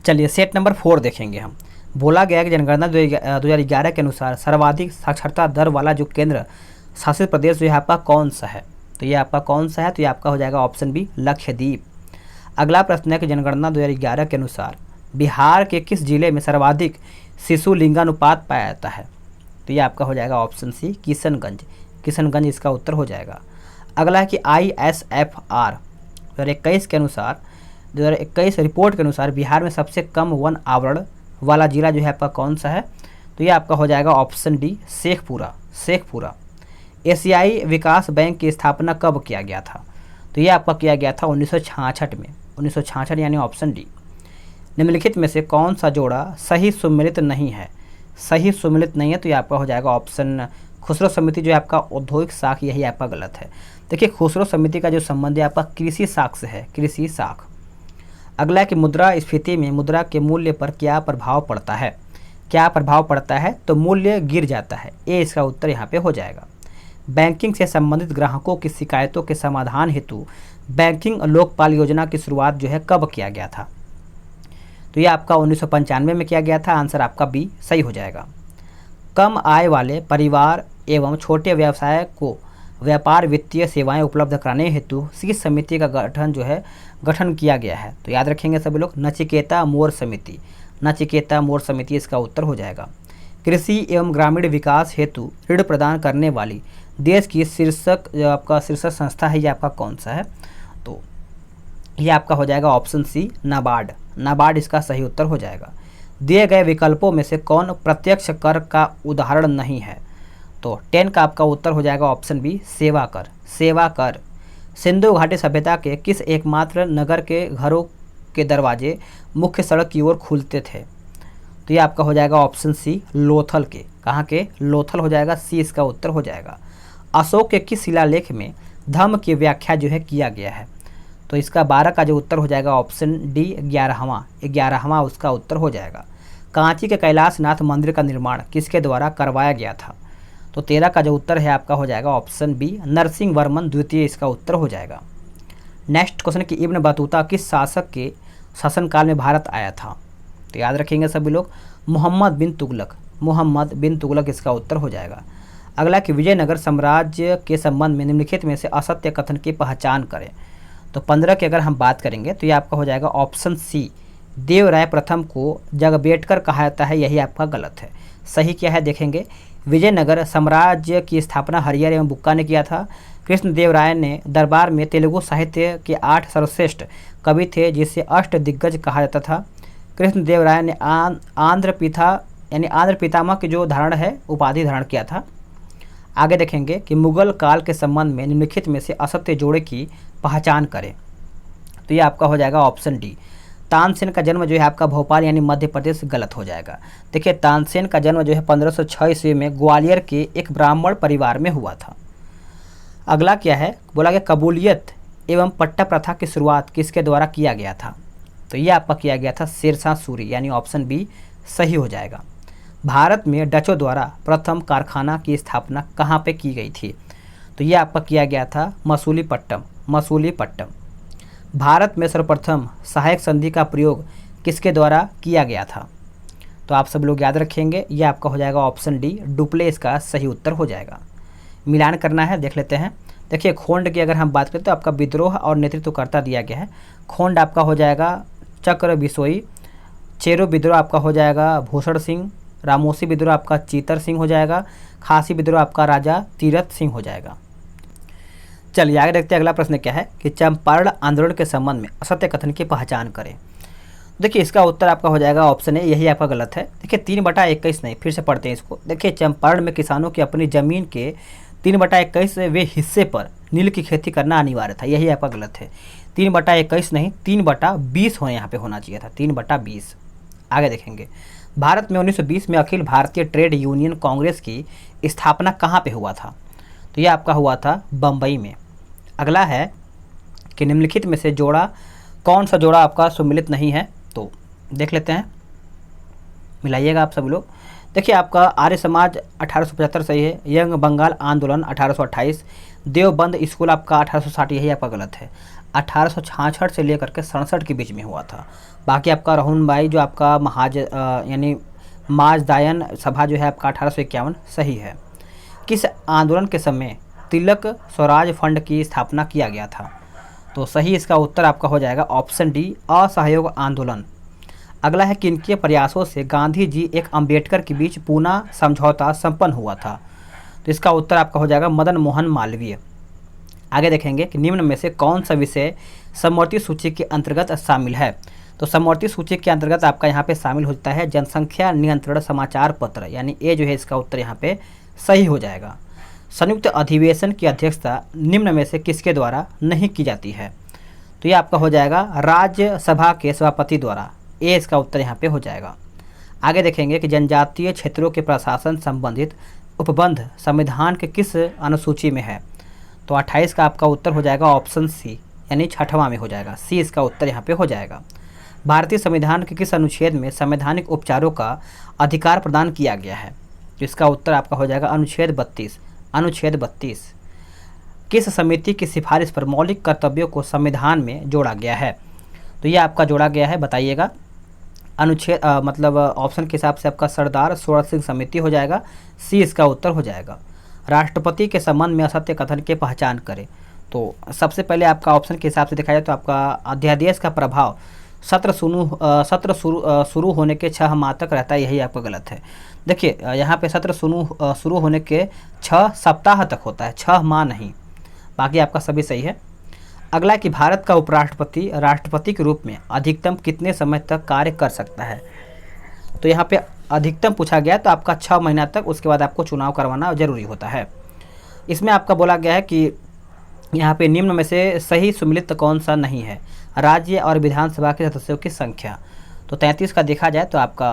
चलिए सेट नंबर 4 देखेंगे हम। बोला गया कि जनगणना 2011 के अनुसार सर्वाधिक साक्षरता दर वाला जो केंद्र शासित प्रदेश जो है आपका कौन सा है? तो ये आपका कौन सा है? तो ये आपका हो जाएगा ऑप्शन बी, लक्षद्वीप। अगला प्रश्न है कि जनगणना 2011 के अनुसार बिहार के किस जिले में सर्वाधिक शिशु लिंगानुपात पाया जाता है? तो ये आपका हो जाएगा ऑप्शन सी, किशनगंज। किशनगंज इसका उत्तर हो जाएगा। अगला है कि ISFR 2021 के अनुसार 2021 रिपोर्ट के अनुसार बिहार में सबसे कम वन आवरण वाला जिला जो है आपका कौन सा है? तो ये आपका हो जाएगा ऑप्शन डी, शेखपुरा। शेखपुरा। एशियाई विकास बैंक की स्थापना कब किया गया था? तो ये आपका किया गया था 1966 में। 1966 यानी ऑप्शन डी। निम्नलिखित में से कौन सा जोड़ा सही सुमेलित नहीं है? सही सुमेलित नहीं है तो ये आपका हो जाएगा ऑप्शन खुसरो समिति जो है आपका औद्योगिक साख, यही आपका गलत है। देखिए खुसरो समिति का जो संबंध है आपका कृषि साख से है, कृषि साख। अगला है कि मुद्रास्फीति में मुद्रा के मूल्य पर क्या प्रभाव पड़ता है? क्या प्रभाव पड़ता है? तो मूल्य गिर जाता है, ये इसका उत्तर यहाँ पे हो जाएगा। बैंकिंग से संबंधित ग्राहकों की शिकायतों के समाधान हेतु बैंकिंग लोकपाल योजना की शुरुआत जो है कब किया गया था? तो ये आपका 1995 में किया गया था। आंसर आपका बी सही हो जाएगा। कम आय वाले परिवार एवं छोटे व्यवसाय को व्यापार वित्तीय सेवाएं उपलब्ध कराने हेतु किस समिति का गठन किया गया है? तो याद रखेंगे सभी लोग, नचिकेता मोर समिति। नचिकेता मोर समिति इसका उत्तर हो जाएगा। कृषि एवं ग्रामीण विकास हेतु ऋण प्रदान करने वाली देश की शीर्षक संस्था है, ये आपका कौन सा है? तो ये आपका हो जाएगा ऑप्शन सी, नाबार्ड। नाबार्ड इसका सही उत्तर हो जाएगा। दिए गए विकल्पों में से कौन प्रत्यक्ष कर का उदाहरण नहीं है? तो 10 का आपका उत्तर हो जाएगा ऑप्शन बी, सेवा कर। सेवा कर। सिंधु घाटी सभ्यता के किस एकमात्र नगर के घरों के दरवाजे मुख्य सड़क की ओर खुलते थे? तो ये आपका हो जाएगा ऑप्शन सी, लोथल के। कहाँ के? लोथल हो जाएगा, सी इसका उत्तर हो जाएगा। अशोक के किस शिलालेख में धम्म की व्याख्या जो है किया गया है। तो इसका 12 का जो उत्तर हो जाएगा ऑप्शन डी 11वां उसका उत्तर हो जाएगा। कांची के कैलाशनाथ मंदिर का निर्माण किसके द्वारा करवाया गया था? तो 13 का जो उत्तर है आपका हो जाएगा ऑप्शन बी नरसिंह वर्मन द्वितीय इसका उत्तर हो जाएगा। नेक्स्ट क्वेश्चन कि इब्न बतूता किस शासक के शासनकाल में भारत आया था? तो याद रखेंगे सभी लोग, मोहम्मद बिन तुगलक इसका उत्तर हो जाएगा। अगला कि विजयनगर साम्राज्य के संबंध में निम्नलिखित में से असत्य कथन की पहचान करें। तो 15 की अगर हम बात करेंगे तो ये आपका हो जाएगा ऑप्शन सी देवराय प्रथम को जगबेटकर कहा जाता है, यही आपका गलत है। सही क्या है देखेंगे, विजयनगर साम्राज्य की स्थापना हरिहर एवं बुक्का ने किया था। कृष्णदेवराय ने दरबार में तेलुगु साहित्य के 8 सर्वश्रेष्ठ कवि थे जिसे अष्ट दिग्गज कहा जाता था। कृष्णदेवराय ने आंध्र पितामह की जो धारण है उपाधि धारण किया था। आगे देखेंगे कि मुगल काल के संबंध में निम्नलिखित में से असत्य जोड़े की पहचान करें। तो ये आपका हो जाएगा ऑप्शन डी तानसेन का जन्म जो है आपका भोपाल यानी मध्य प्रदेश गलत हो जाएगा। देखिए तानसेन का जन्म जो है 1506 ईस्वी में ग्वालियर के एक ब्राह्मण परिवार में हुआ था। अगला क्या है, बोला गया कबूलियत एवं पट्टा प्रथा की शुरुआत किसके द्वारा किया गया था? तो ये आपका किया गया था शेरशाह सूरी यानी ऑप्शन बी सही हो जाएगा। भारत में डचों द्वारा प्रथम कारखाना की स्थापना कहाँ पे की गई थी? तो ये आपका किया गया था मसूलीपट्टम। भारत में सर्वप्रथम सहायक संधि का प्रयोग किसके द्वारा किया गया था? तो आप सब लोग याद रखेंगे, ये आपका हो जाएगा ऑप्शन डी डुप्ले इसका सही उत्तर हो जाएगा। मिलान करना है, देख लेते हैं। देखिए खोंड की अगर हम बात करें तो आपका विद्रोह और नेतृत्वकर्ता दिया गया है। खोंड आपका हो जाएगा चक्र बिसोई, चेरो विद्रोह आपका हो जाएगा भूषण सिंह, रामोसी विद्रोह आपका चीतर सिंह हो जाएगा, खासी विद्रोह आपका राजा तीरथ सिंह हो जाएगा। चलिए आगे देखते हैं अगला प्रश्न क्या है कि चंपारण आंदोलन के संबंध में असत्य कथन की पहचान करें। देखिए इसका उत्तर आपका हो जाएगा ऑप्शन ए, यही आपका गलत है। देखिए 3/21 नहीं, फिर से पढ़ते हैं इसको। देखिए चंपारण में किसानों की अपनी जमीन के 3/21 हिस्से पर नील की खेती करना अनिवार्य था, यही आपका गलत है। 3/21 नहीं 3/20 यहाँ पे होना चाहिए था, 3/20। आगे देखेंगे भारत में 1920 में अखिल भारतीय ट्रेड यूनियन कांग्रेस की स्थापना कहाँ पे हुआ था? तो ये आपका हुआ था बम्बई में। अगला है कि निम्नलिखित में से कौन सा जोड़ा आपका सुमिलित नहीं है? तो देख लेते हैं, मिलाइएगा आप सभी लोग। देखिए आपका आर्य समाज 1875 सही है, यंग बंगाल आंदोलन 1828, देवबंद स्कूल आपका 1860 यही आपका गलत है। 1866 से लेकर के 67 के बीच में हुआ था। बाकी आपका रहुनबाई जो आपका यानी माजदायन सभा जो है आपका 1851 सही है। किस आंदोलन के समय तिलक स्वराज फंड की स्थापना किया गया था? तो सही इसका उत्तर आपका हो जाएगा ऑप्शन डी असहयोग आंदोलन। अगला है किनके प्रयासों से गांधी जी एक अम्बेडकर के बीच पूना समझौता संपन्न हुआ था? तो इसका उत्तर आपका हो जाएगा मदन मोहन मालवीय। आगे देखेंगे कि निम्न में से कौन सा विषय समवर्ती सूची के अंतर्गत शामिल है? तो समवर्ती सूची के अंतर्गत आपका यहाँ पे शामिल होता है जनसंख्या नियंत्रण समाचार पत्र, यानी ए जो है इसका उत्तर यहाँ पे सही हो जाएगा। संयुक्त अधिवेशन की अध्यक्षता निम्न में से किसके द्वारा नहीं की जाती है? तो ये आपका हो जाएगा राज्यसभा के सभापति द्वारा, ए इसका उत्तर यहाँ पे हो जाएगा। आगे देखेंगे कि जनजातीय क्षेत्रों के प्रशासन संबंधित उपबंध संविधान के किस अनुसूची में है? तो 28 का आपका उत्तर हो जाएगा ऑप्शन सी, यानी 6वां में हो जाएगा, सी इसका उत्तर यहाँ पे हो जाएगा। भारतीय संविधान के किस अनुच्छेद में संवैधानिक उपचारों का अधिकार प्रदान किया गया है? तो इसका उत्तर आपका हो जाएगा अनुच्छेद 32। किस समिति की सिफारिश पर मौलिक कर्तव्यों को संविधान में जोड़ा गया है? तो ये आपका जोड़ा गया है, बताइएगा। अनुच्छेद मतलब ऑप्शन के हिसाब से आपका सरदार सोरठ सिंह समिति हो जाएगा, सी इसका उत्तर हो जाएगा। राष्ट्रपति के संबंध में असत्य कथन की पहचान करें। तो सबसे पहले आपका ऑप्शन के हिसाब से देखा जाए तो आपका अध्यादेश का प्रभाव सत्र शुरू होने के 6 माह तक रहता है, यही आपका गलत है। देखिए यहाँ पे सत्र शुरू होने के 6 सप्ताह तक होता है, 6 माह नहीं। बाकी आपका सभी सही है। अगला कि भारत का उपराष्ट्रपति राष्ट्रपति के रूप में अधिकतम कितने समय तक कार्य कर सकता है? तो यहाँ पे अधिकतम पूछा गया तो आपका 6 महीना तक, उसके बाद आपको चुनाव करवाना जरूरी होता है। इसमें आपका बोला गया है कि यहाँ पे निम्न में से सही सुमिलित कौन सा नहीं है? राज्य और विधानसभा के सदस्यों की संख्या। तो 33 का देखा जाए तो आपका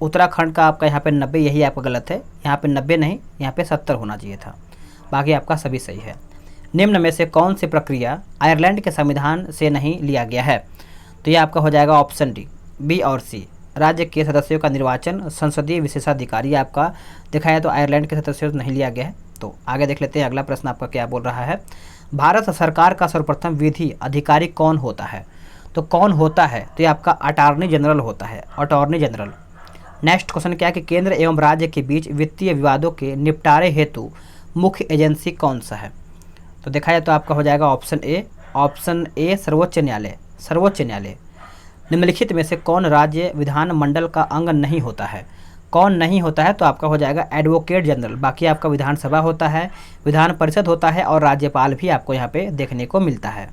उत्तराखंड का आपका यहाँ पे 90, यही आपका गलत है। यहाँ पे 90 नहीं, यहाँ पे 70 होना चाहिए था। बाकी आपका सभी सही है। निम्न में से कौन सी प्रक्रिया आयरलैंड के संविधान से नहीं लिया गया है? तो ये आपका हो जाएगा ऑप्शन डी, बी और सी। राज्य के सदस्यों का निर्वाचन संसदीय विशेषाधिकारी आपका दिखाया, तो आयरलैंड के सदस्यों से नहीं लिया गया है। तो आगे देख लेते हैं अगला प्रश्न आपका क्या बोल रहा है। भारत सरकार का सर्वप्रथम विधि अधिकारी कौन होता है? तो कौन होता है? तो ये आपका अटॉर्नी जनरल होता है, अटॉर्नी जनरल। नेक्स्ट क्वेश्चन क्या है कि केंद्र एवं राज्य के बीच वित्तीय विवादों के निपटारे हेतु मुख्य एजेंसी कौन सा है? तो देखा जाए तो आपका हो जाएगा ऑप्शन ए, सर्वोच्च न्यायालय, सर्वोच्च न्यायालय। निम्नलिखित में से कौन राज्य विधानमंडल का अंग नहीं होता है? कौन नहीं होता है? तो आपका हो जाएगा एडवोकेट जनरल। बाकी आपका विधानसभा होता है, विधान परिषद होता है और राज्यपाल भी आपको यहाँ पे देखने को मिलता है।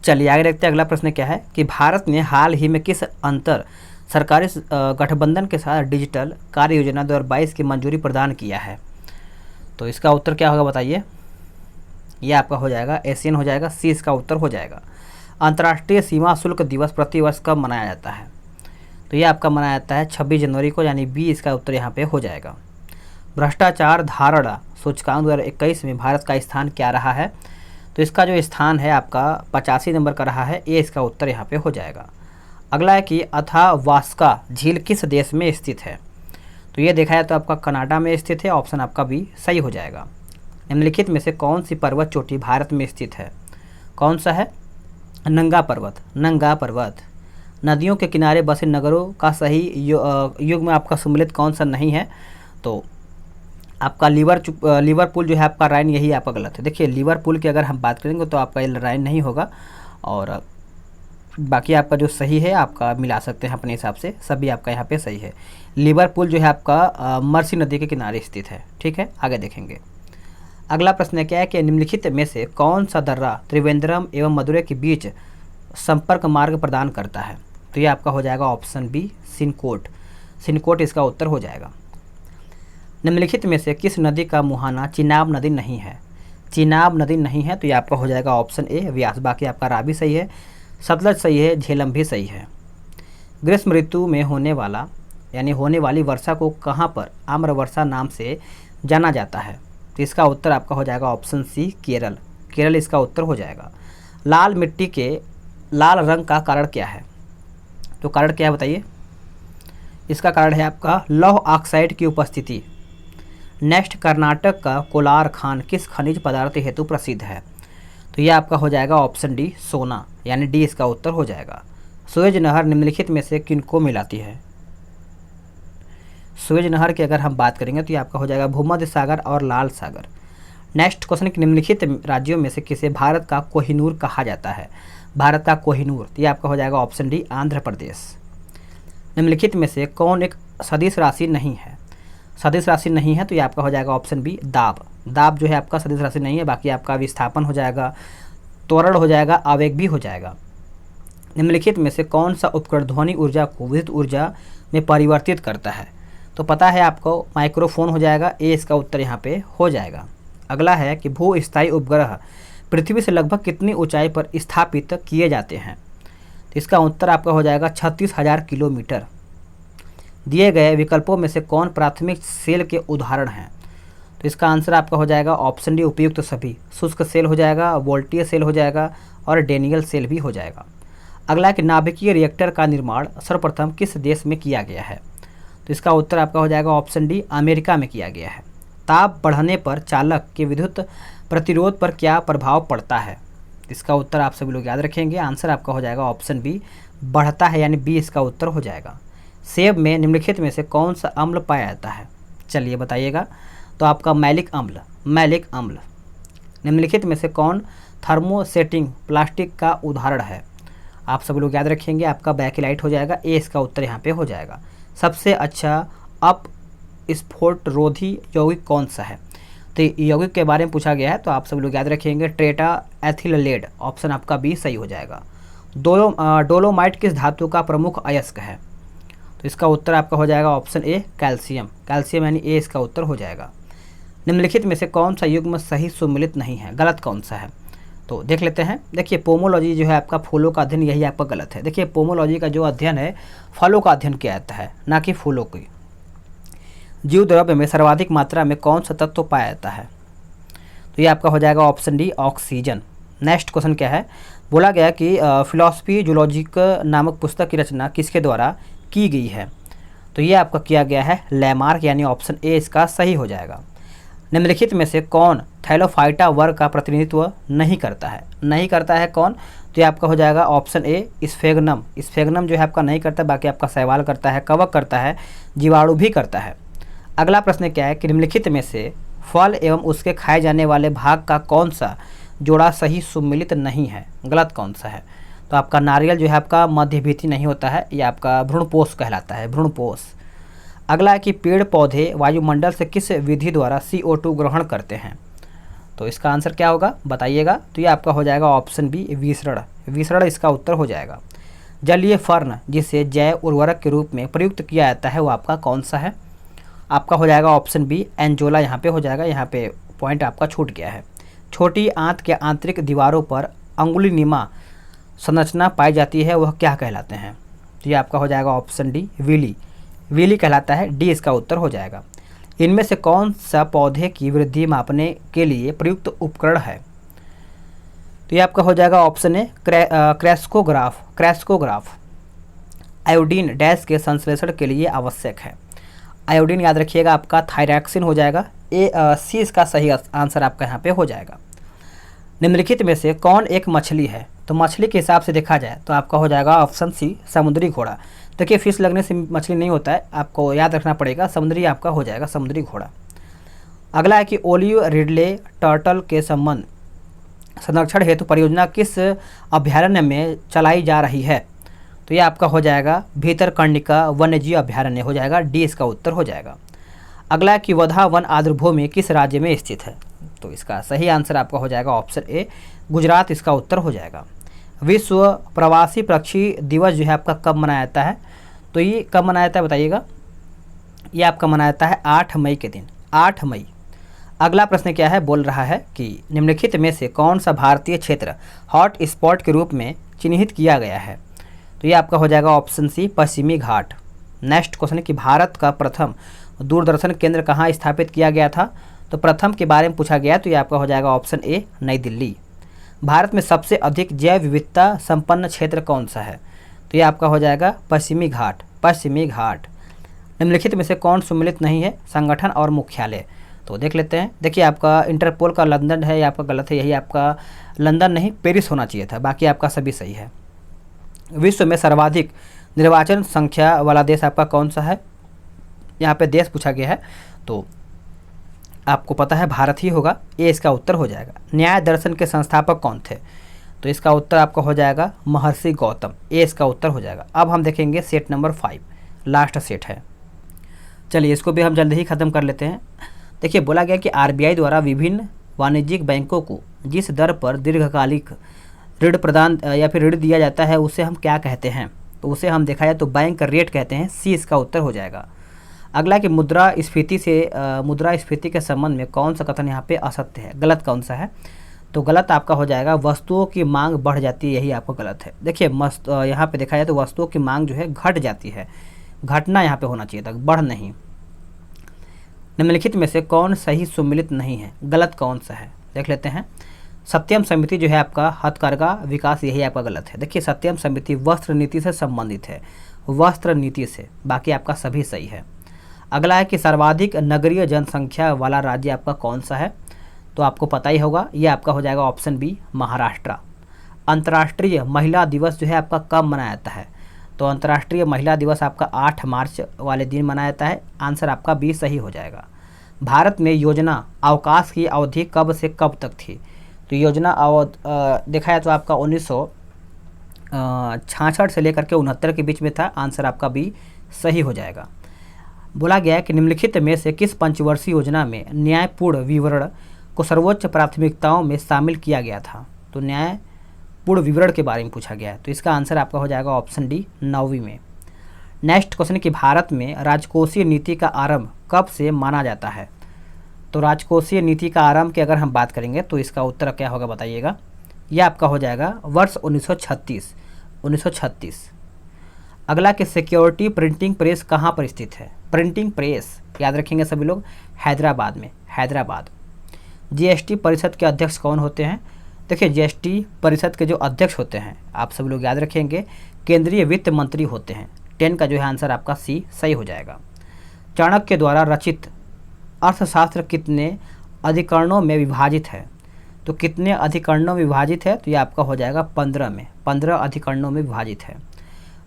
चलिए आगे देखते हैं अगला प्रश्न क्या है कि भारत ने हाल ही में किस अंतर सरकारी गठबंधन के साथ डिजिटल कार्य योजना 2022 की मंजूरी प्रदान किया है? तो इसका उत्तर क्या होगा बताइए। यह आपका हो जाएगा एशियन हो जाएगा, सी इसका उत्तर हो जाएगा। अंतर्राष्ट्रीय सीमा शुल्क दिवस प्रतिवर्ष कब मनाया जाता है? तो ये आपका मनाया जाता है 26 जनवरी को, यानी बी इसका उत्तर यहाँ पे हो जाएगा। भ्रष्टाचार धारणा सूचकांक 2021 में भारत का स्थान क्या रहा है? तो इसका जो स्थान है आपका 85 नंबर का रहा है, ये इसका उत्तर यहाँ पे हो जाएगा। अगला है कि अथावास्का झील किस देश में स्थित है? तो ये देखा जाए तो आपका कनाडा में स्थित है, ऑप्शन आपका बी सही हो जाएगा। निम्नलिखित में से कौन सी पर्वत चोटी भारत में स्थित है? कौन सा है? नंगा पर्वत, नंगा पर्वत। नदियों के किनारे बसे नगरों का सही युग में आपका सम्मिलित कौन सा नहीं है? तो आपका लिवरपूल जो है आपका राइन, यही आपका गलत है। देखिए लिवरपूल की अगर हम बात करेंगे तो आपका राइन नहीं होगा, और बाकी आपका जो सही है आपका मिला सकते हैं अपने हिसाब से, सभी आपका यहाँ पे सही है। लिवरपूल जो है आपका मर्सी नदी के किनारे स्थित है। ठीक है, आगे देखेंगे। अगला प्रश्न क्या है कि निम्नलिखित में से कौन सा दर्रा त्रिवेंद्रम एवं मदुरै के बीच संपर्क मार्ग प्रदान करता है? तो ये आपका हो जाएगा ऑप्शन बी, सिनकोट, सिनकोट इसका उत्तर हो जाएगा। निम्नलिखित में से किस नदी का मुहाना चिनाब नदी नहीं है? चिनाब नदी नहीं है, तो ये आपका हो जाएगा ऑप्शन ए, व्यास। बाकी आपका रावी सही है, सतलज सही है, झेलम भी सही है। ग्रीष्म ऋतु में होने वाली वर्षा को कहाँ पर आम्र वर्षा नाम से जाना जाता है? तो इसका उत्तर आपका हो जाएगा ऑप्शन सी, केरल, केरल इसका उत्तर हो जाएगा। लाल मिट्टी के लाल रंग का कारण क्या है? तो कारण क्या है बताइए। इसका कारण है आपका लौह ऑक्साइड की उपस्थिति। नेक्स्ट, कर्नाटक का कोलार खान किस खनिज पदार्थ हेतु प्रसिद्ध है? तो यह आपका हो जाएगा ऑप्शन डी, सोना, यानी डी इसका उत्तर हो जाएगा। सुएज नहर निम्नलिखित में से किनको मिलाती है? सुएज नहर की अगर हम बात करेंगे तो ये आपका हो जाएगा भूमध्य सागर और लाल सागर। नेक्स्ट क्वेश्चन, निम्नलिखित राज्यों में से किसे भारत का कोहिनूर कहा जाता है? भारत का कोहिनूर, तो ये आपका हो जाएगा ऑप्शन डी, आंध्र प्रदेश। निम्नलिखित में से कौन एक सदिश राशि नहीं है? सदिश राशि नहीं है, तो ये आपका हो जाएगा ऑप्शन बी, दाब। दाब जो है आपका सदिश राशि नहीं है। बाकी आपका विस्थापन हो जाएगा, त्वरण हो जाएगा, आवेग भी हो जाएगा। निम्नलिखित में से कौन सा उपकरण ध्वनि ऊर्जा को विद्युत ऊर्जा में परिवर्तित करता है? तो पता है आपको, माइक्रोफोन हो जाएगा, ए इसका उत्तर यहाँ पे हो जाएगा। अगला है कि भू स्थायी उपग्रह पृथ्वी से लगभग कितनी ऊंचाई पर स्थापित किए जाते हैं? तो इसका उत्तर आपका हो जाएगा 36,000 किलोमीटर। दिए गए विकल्पों में से कौन प्राथमिक सेल के उदाहरण हैं? तो इसका आंसर आपका हो जाएगा ऑप्शन डी, उपयुक्त तो सभी। शुष्क सेल हो जाएगा, वोल्टीय सेल हो जाएगा और डेनियल सेल भी हो जाएगा। अगला है कि नाभिकीय रिएक्टर का निर्माण सर्वप्रथम किस देश में किया गया है? तो इसका उत्तर आपका हो जाएगा ऑप्शन डी, अमेरिका में किया गया है। ताप बढ़ने पर चालक के विद्युत प्रतिरोध पर क्या प्रभाव पड़ता है? इसका उत्तर आप सभी लोग याद रखेंगे। आंसर आपका हो जाएगा ऑप्शन बी, बढ़ता है, यानी बी इसका उत्तर हो जाएगा। सेब में निम्नलिखित में से कौन सा अम्ल पाया जाता है? चलिए बताइएगा। तो आपका मैलिक अम्ल, मैलिक अम्ल। निम्नलिखित में से कौन थर्मोसेटिंग प्लास्टिक का उदाहरण है? आप सभी लोग याद रखेंगे, आपका बैकेलाइट हो जाएगा, ए इसका उत्तर यहाँ पे हो जाएगा। सबसे अच्छा अपस्फोटरोधी यौगिक कौन सा है? तो यौगिक के बारे में पूछा गया है, तो आप सब लोग याद रखेंगे टेट्रा एथिल लेड, ऑप्शन आपका बी सही हो जाएगा। डोलोमाइट किस धातु का प्रमुख अयस्क है? तो इसका उत्तर आपका हो जाएगा ऑप्शन ए, कैल्शियम, कैल्शियम यानी ए इसका उत्तर हो जाएगा। निम्नलिखित में से कौन सा युग्म सही सुमिलित नहीं है? गलत कौन सा है? तो देख लेते हैं। देखिए पोमोलॉजी जो है आपका फूलों का अध्ययन, यही आपका गलत है। देखिए पोमोलॉजी का जो अध्ययन है फलों का अध्ययन किया जाता है, ना कि फूलों की। जीव द्रव्य में सर्वाधिक मात्रा में कौन सा तत्व पाया जाता है? तो ये आपका हो जाएगा option D oxygen. Next question क्या है, बोला गया कि फिलॉसफी जूलॉजिक नामक पुस्तक की रचना किसके द्वारा की गई है। तो ये आपका किया गया है लैमार्क, यानी ऑप्शन ए इसका सही हो जाएगा। निम्नलिखित में से कौन थैलोफाइटा वर्ग का प्रतिनिधित्व नहीं करता है, नहीं करता है कौन, तो ये आपका हो जाएगा ऑप्शन ए स्फेगनम। स्फेगनम जो है आपका नहीं करता, बाकी आपका शैवाल करता है, कवक करता है, जीवाणु भी करता है। अगला प्रश्न क्या है कि निम्नलिखित में से फल एवं उसके खाए जाने वाले भाग का कौन सा जोड़ा सही सुम्मिलित नहीं है, गलत कौन सा है। तो आपका नारियल जो है आपका मध्यभीति नहीं होता है, ये आपका भ्रूणपोष कहलाता है, भ्रूणपोष। अगला है कि पेड़ पौधे वायुमंडल से किस विधि द्वारा CO2 ग्रहण करते हैं। तो इसका आंसर क्या होगा बताइएगा। तो ये आपका हो जाएगा ऑप्शन बी विसरण, विसरण इसका उत्तर हो जाएगा। जलीय फर्न जिसे जैव उर्वरक के रूप में प्रयुक्त किया जाता है वो आपका कौन सा है, आपका हो जाएगा ऑप्शन बी एंजोला, यहाँ पे हो जाएगा, यहाँ पे पॉइंट आपका छूट गया है। छोटी आंत के आंतरिक दीवारों पर अंगुलीनुमा संरचना पाई जाती है, वह क्या कहलाते हैं। तो ये आपका हो जाएगा ऑप्शन डी विली, विली कहलाता है, डी इसका उत्तर हो जाएगा। इनमें से कौन सा पौधे की वृद्धि मापने के लिए प्रयुक्त उपकरण है। तो ये आपका हो जाएगा ऑप्शन ए क्रैस्कोग्राफ, क्रैस्कोग्राफ। आयोडीन डैश के संश्लेषण के लिए आवश्यक है। आयोडीन याद रखिएगा आपका थायरैक्सिन हो जाएगा, सी इसका सही आंसर आपका यहाँ पे हो जाएगा। निम्नलिखित में से कौन एक मछली है। तो मछली के हिसाब से देखा जाए तो आपका हो जाएगा ऑप्शन सी समुद्री घोड़ा। देखिए फिश लगने से मछली नहीं होता है, आपको याद रखना पड़ेगा, समुद्री आपका हो जाएगा समुद्री घोड़ा। अगला है कि ओलिव रिडले टर्टल के संबंध संरक्षण हेतु परियोजना किस अभ्यारण्य में चलाई जा रही है। तो ये आपका हो जाएगा भीतरकर्णिका वन्यजीव अभ्यारण्य हो जाएगा, डी इसका उत्तर हो जाएगा। अगला है कि वधा वन आर्द्रभूमि किस राज्य में स्थित है। तो इसका सही आंसर आपका हो जाएगा ऑप्शन ए गुजरात, इसका उत्तर हो जाएगा। विश्व प्रवासी पक्षी दिवस जो है आपका कब मनाया जाता है। तो ये कब मनाया जाता है बताइएगा। ये आपका मनाया जाता है 8 मई के दिन, 8 मई। अगला प्रश्न क्या है, बोल रहा है कि निम्नलिखित में से कौन सा भारतीय क्षेत्र हॉट स्पॉट के रूप में चिन्हित किया गया है। तो ये आपका हो जाएगा ऑप्शन सी पश्चिमी घाट। नेक्स्ट क्वेश्चन है कि भारत का प्रथम दूरदर्शन केंद्र कहाँ स्थापित किया गया था। तो प्रथम के बारे में पूछा गया, तो ये आपका हो जाएगा ऑप्शन ए नई दिल्ली। भारत में सबसे अधिक जैव विविधता संपन्न क्षेत्र कौन सा है। तो ये आपका हो जाएगा पश्चिमी घाट, पश्चिमी घाट। निम्नलिखित में से कौन सम्मिलित नहीं है, संगठन और मुख्यालय। तो देख लेते हैं। देखिए आपका इंटरपोल का लंदन है, ये आपका गलत है, यही आपका लंदन नहीं पेरिस होना चाहिए था, बाकी आपका सभी सही है। विश्व में सर्वाधिक निर्वाचन संख्या वाला देश आपका कौन सा है, यहाँ पे देश पूछा गया है, तो आपको पता है भारत ही होगा, ये इसका उत्तर हो जाएगा। न्याय दर्शन के संस्थापक कौन थे। तो इसका उत्तर आपका हो जाएगा महर्षि गौतम, ये इसका उत्तर हो जाएगा। अब हम देखेंगे सेट नंबर 5, लास्ट सेट है। चलिए इसको भी हम जल्दी ही ख़त्म कर लेते हैं। देखिए बोला गया कि RBI द्वारा विभिन्न वाणिज्यिक बैंकों को जिस दर पर दीर्घकालिक ऋण प्रदान या फिर ऋण दिया जाता है उसे हम क्या कहते हैं। तो उसे हम देखा जाए तो बैंक रेट कहते हैं, सी इसका उत्तर हो जाएगा। अगला कि मुद्रास्फीति के संबंध में कौन सा कथन यहाँ पे असत्य है, गलत कौन सा है। तो गलत आपका हो जाएगा वस्तुओं की मांग बढ़ जाती है, यही आपका गलत है। देखिए यहाँ पे देखा जाए तो वस्तुओं की मांग जो है घट जाती है, घटना यहाँ पे होना चाहिए था, बढ़ नहीं। निम्नलिखित में से कौन सही सुम्मिलित नहीं है, गलत कौन सा है, देख लेते हैं। सत्यम समिति जो है आपका हथकरघा विकास, यही आपका गलत है। देखिए सत्यम समिति वस्त्र नीति से संबंधित है, वस्त्र नीति से, बाकी आपका सभी सही है। अगला है कि सर्वाधिक नगरीय जनसंख्या वाला राज्य आपका कौन सा है। तो आपको पता ही होगा, ये आपका हो जाएगा ऑप्शन बी महाराष्ट्र। अंतर्राष्ट्रीय महिला दिवस जो है आपका कब मनाया जाता है। तो अंतर्राष्ट्रीय महिला दिवस आपका 8 मार्च वाले दिन मनाया जाता है, आंसर आपका बी सही हो जाएगा। भारत में योजना अवकाश की अवधि कब से कब तक थी। तो योजना देखा जाए तो आपका 1966 से लेकर के 69 के बीच में था, आंसर आपका बी सही हो जाएगा। बोला गया है कि निम्नलिखित में से किस पंचवर्षीय योजना में न्यायपूर्ण विवरण को सर्वोच्च प्राथमिकताओं में शामिल किया गया था। तो न्यायपूर्ण विवरण के बारे में पूछा गया है, तो इसका आंसर आपका हो जाएगा ऑप्शन डी 9वीं में। नेक्स्ट क्वेश्चन कि भारत में राजकोषीय नीति का आरंभ कब से माना जाता है। तो राजकोषीय नीति का आरंभ की अगर हम बात करेंगे तो इसका उत्तर क्या होगा बताइएगा। यह आपका हो जाएगा वर्ष 1936। अगला कि सिक्योरिटी प्रिंटिंग प्रेस कहाँ पर स्थित है। प्रिंटिंग प्रेस याद रखेंगे सभी लोग, हैदराबाद में, हैदराबाद। जीएसटी परिषद के अध्यक्ष कौन होते हैं? देखिए जीएसटी परिषद के जो अध्यक्ष होते हैं आप सभी लोग याद रखेंगे केंद्रीय वित्त मंत्री होते हैं। 10 का जो है आंसर आपका सी सही हो जाएगा। चाणक्य द्वारा रचित अर्थशास्त्र कितने अधिकरणों में विभाजित है? तो कितने अधिकरणों में विभाजित है? तो ये आपका हो जाएगा 15 में, 15 अधिकरणों में विभाजित है।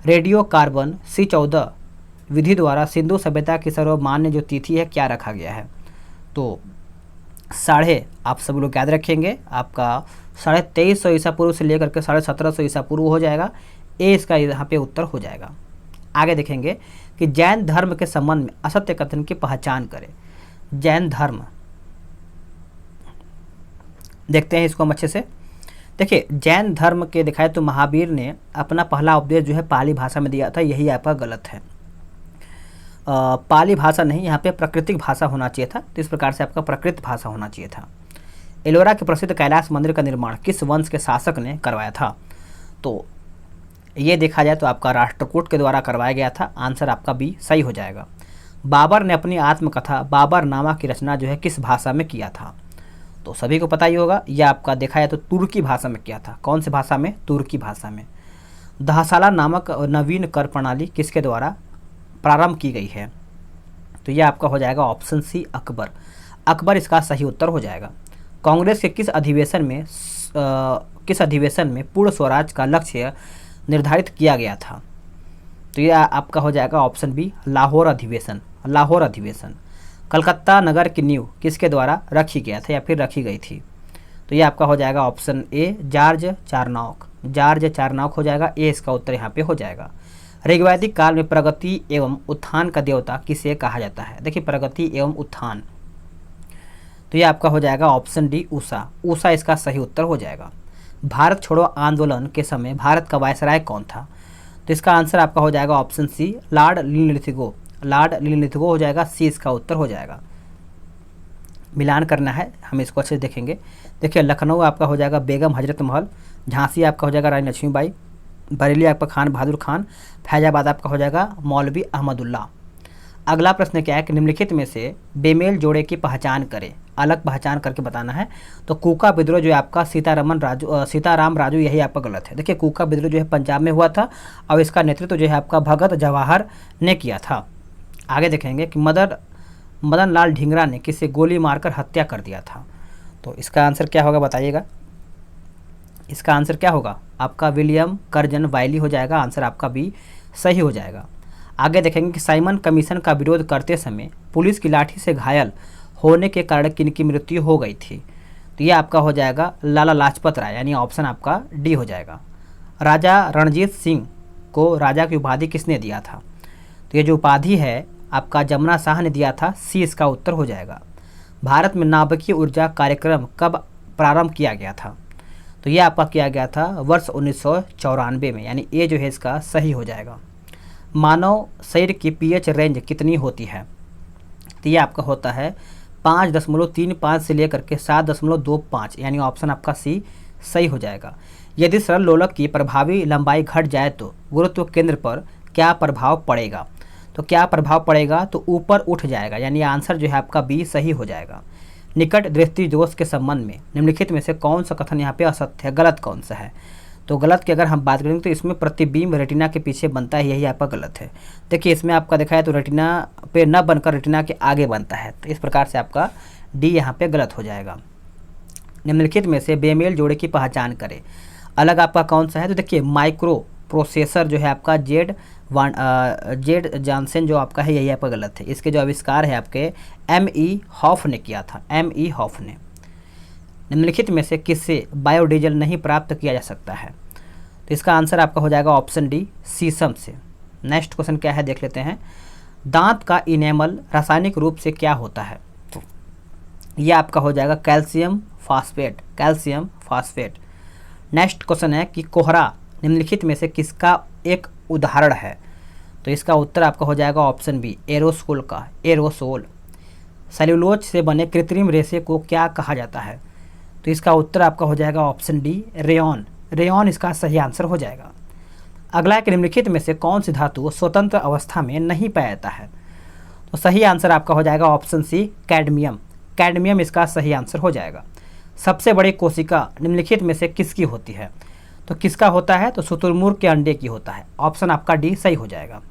रेडियो कार्बन C14 विधि द्वारा सिंधु सभ्यता की सर्वमान्य जो तिथि है क्या रखा गया है? तो आप सभी लोग याद रखेंगे आपका 2350 ईसा पूर्व से लेकर के 1750 ईसा पूर्व हो जाएगा। ए इसका यहाँ पे उत्तर हो जाएगा। आगे देखेंगे कि जैन धर्म के संबंध में असत्य कथन की पहचान करें। जैन धर्म देखते हैं इसको हम अच्छे से। देखिए जैन धर्म के दिखाए तो महावीर ने अपना पहला उपदेश जो है पाली भाषा में दिया था, यही आपका गलत है। पाली भाषा नहीं, यहाँ पे प्राकृतिक भाषा होना चाहिए था, तो इस प्रकार से आपका प्राकृत भाषा होना चाहिए था। एलोरा के प्रसिद्ध कैलाश मंदिर का निर्माण किस वंश के शासक ने करवाया था? तो ये देखा जाए तो आपका राष्ट्रकूट के द्वारा करवाया गया था। आंसर आपका बी सही हो जाएगा। बाबर ने अपनी आत्मकथा बाबरनामा की रचना जो है किस भाषा में किया था? तो सभी को पता ही होगा, यह आपका देखा जाए तो तुर्की भाषा में किया था। कौन सी भाषा में? तुर्की भाषा में। दहसाला नामक नवीन कर प्रणाली किसके द्वारा प्रारंभ की गई है? तो यह आपका हो जाएगा ऑप्शन सी अकबर। अकबर इसका सही उत्तर हो जाएगा। कांग्रेस के किस अधिवेशन में पूर्ण स्वराज का लक्ष्य निर्धारित किया गया था? तो यह आपका हो जाएगा ऑप्शन बी लाहौर अधिवेशन। लाहौर अधिवेशन। कलकत्ता नगर की नींव किसके द्वारा रखी गया था या फिर रखी गई थी? तो ये आपका हो जाएगा ऑप्शन ए जॉर्ज चारनॉक। जॉर्ज चारनॉक हो जाएगा। ए इसका उत्तर यहाँ पे हो जाएगा। ऋग्वैदिक काल में प्रगति एवं उत्थान का देवता किसे कहा जाता है? देखिए प्रगति एवं उत्थान, तो ये आपका हो जाएगा ऑप्शन डी उषा। उषा इसका सही उत्तर हो जाएगा। भारत छोड़ो आंदोलन के समय भारत का वायसराय कौन था? तो इसका आंसर आपका हो जाएगा option C Lord Linlithgow. Lord Linlithgow हो जाएगा। सी इसका उत्तर हो जाएगा। मिलान करना है, हम इसको अच्छे से देखेंगे। देखिए लखनऊ आपका हो जाएगा बेगम हजरत महल। झांसी आपका हो जाएगा रानी लक्ष्मीबाई। बरेली आपका खान बहादुर खान। फैजाबाद आपका हो जाएगा मौलवी अहमदुल्ला। अगला प्रश्न क्या है कि निम्नलिखित में से बेमेल जोड़े की पहचान करें। अलग पहचान करके बताना है। तो कूका विद्रोह जो है आपका सीताराम राजू, यही आपका गलत है। देखिए कूका विद्रोह जो है पंजाब में हुआ था और इसका नेतृत्व जो है आपका भगत जवाहर ने किया था। आगे देखेंगे कि मदन लाल ढींगरा ने किसे गोली मारकर हत्या कर दिया था? तो इसका आंसर क्या होगा बताइएगा। इसका आंसर क्या होगा आपका विलियम कर्जन वाइली हो जाएगा। आंसर आपका बी सही हो जाएगा। आगे देखेंगे कि साइमन कमीशन का विरोध करते समय पुलिस की लाठी से घायल होने के कारण किनकी मृत्यु हो गई थी? तो ये आपका हो जाएगा लाला लाजपत राय, यानी ऑप्शन आपका डी हो जाएगा। राजा रणजीत सिंह को राजा की उपाधि किसने दिया था? तो ये जो उपाधि है आपका जमुना शाह ने दिया था। सी इसका उत्तर हो जाएगा। भारत में नाभिकीय ऊर्जा कार्यक्रम कब प्रारंभ किया गया था? तो ये आपका किया गया था वर्ष 1994 में, यानी ए जो है इसका सही हो जाएगा। मानव शरीर की पीएच रेंज कितनी होती है? तो ये आपका होता है 5.35 से लेकर के 7.25, यानी ऑप्शन आपका सी सही हो जाएगा। यदि सरल लोलक की प्रभावी लंबाई घट जाए तो गुरुत्व केंद्र पर क्या प्रभाव पड़ेगा? तो क्या प्रभाव पड़ेगा? तो ऊपर उठ जाएगा, यानी आंसर जो है आपका बी सही हो जाएगा। निकट दृष्टि दोष के संबंध में निम्नलिखित में से कौन सा कथन यहाँ पे असत्य है, गलत कौन सा है? तो गलत की अगर हम बात करेंगे तो इसमें प्रतिबिंब रेटिना के पीछे बनता है, यही आपका गलत है। देखिए इसमें आपका देखा है तो रेटिना पे न बनकर रेटिना के आगे बनता है, तो इस प्रकार से आपका डी यहाँ पे गलत हो जाएगा। निम्नलिखित में से बेमेल जोड़े की पहचान करें। अलग आपका कौन सा है? तो देखिए माइक्रो प्रोसेसर जो है आपका जेड जॉनसन जो आपका है, यही आपका गलत है। इसके जो आविष्कार है आपके M.E. हॉफ ने किया था। M.E. हॉफ ने। निम्नलिखित में से किससे बायोडीजल नहीं प्राप्त किया जा सकता है? तो इसका आंसर आपका हो जाएगा ऑप्शन डी शीशम से। नेक्स्ट क्वेश्चन क्या है देख लेते हैं। दांत का इनेमल रासायनिक रूप से क्या होता है? तो यह आपका हो जाएगा calcium phosphate. Calcium phosphate. Next question है कि कोहरा निम्नलिखित में से किसका एक उदाहरण है? तो इसका उत्तर आपका हो जाएगा ऑप्शन बी एरोसोल का। एरोसोल। सेल्यूलोज से बने कृत्रिम रेशे को क्या कहा जाता है? तो इसका उत्तर आपका हो जाएगा ऑप्शन डी रेयॉन। रेयॉन इसका सही आंसर हो जाएगा। अगला एक निम्नलिखित में से कौन सी धातु स्वतंत्र अवस्था में नहीं पाया जाता है? तो सही आंसर आपका हो जाएगा ऑप्शन सी कैडमियम। कैडमियम इसका सही आंसर हो जाएगा। सबसे बड़ी कोशिका निम्नलिखित में से किसकी होती है? तो किसका होता है? तो शुतुरमुर्ग के अंडे की होता है। ऑप्शन आपका डी सही हो जाएगा।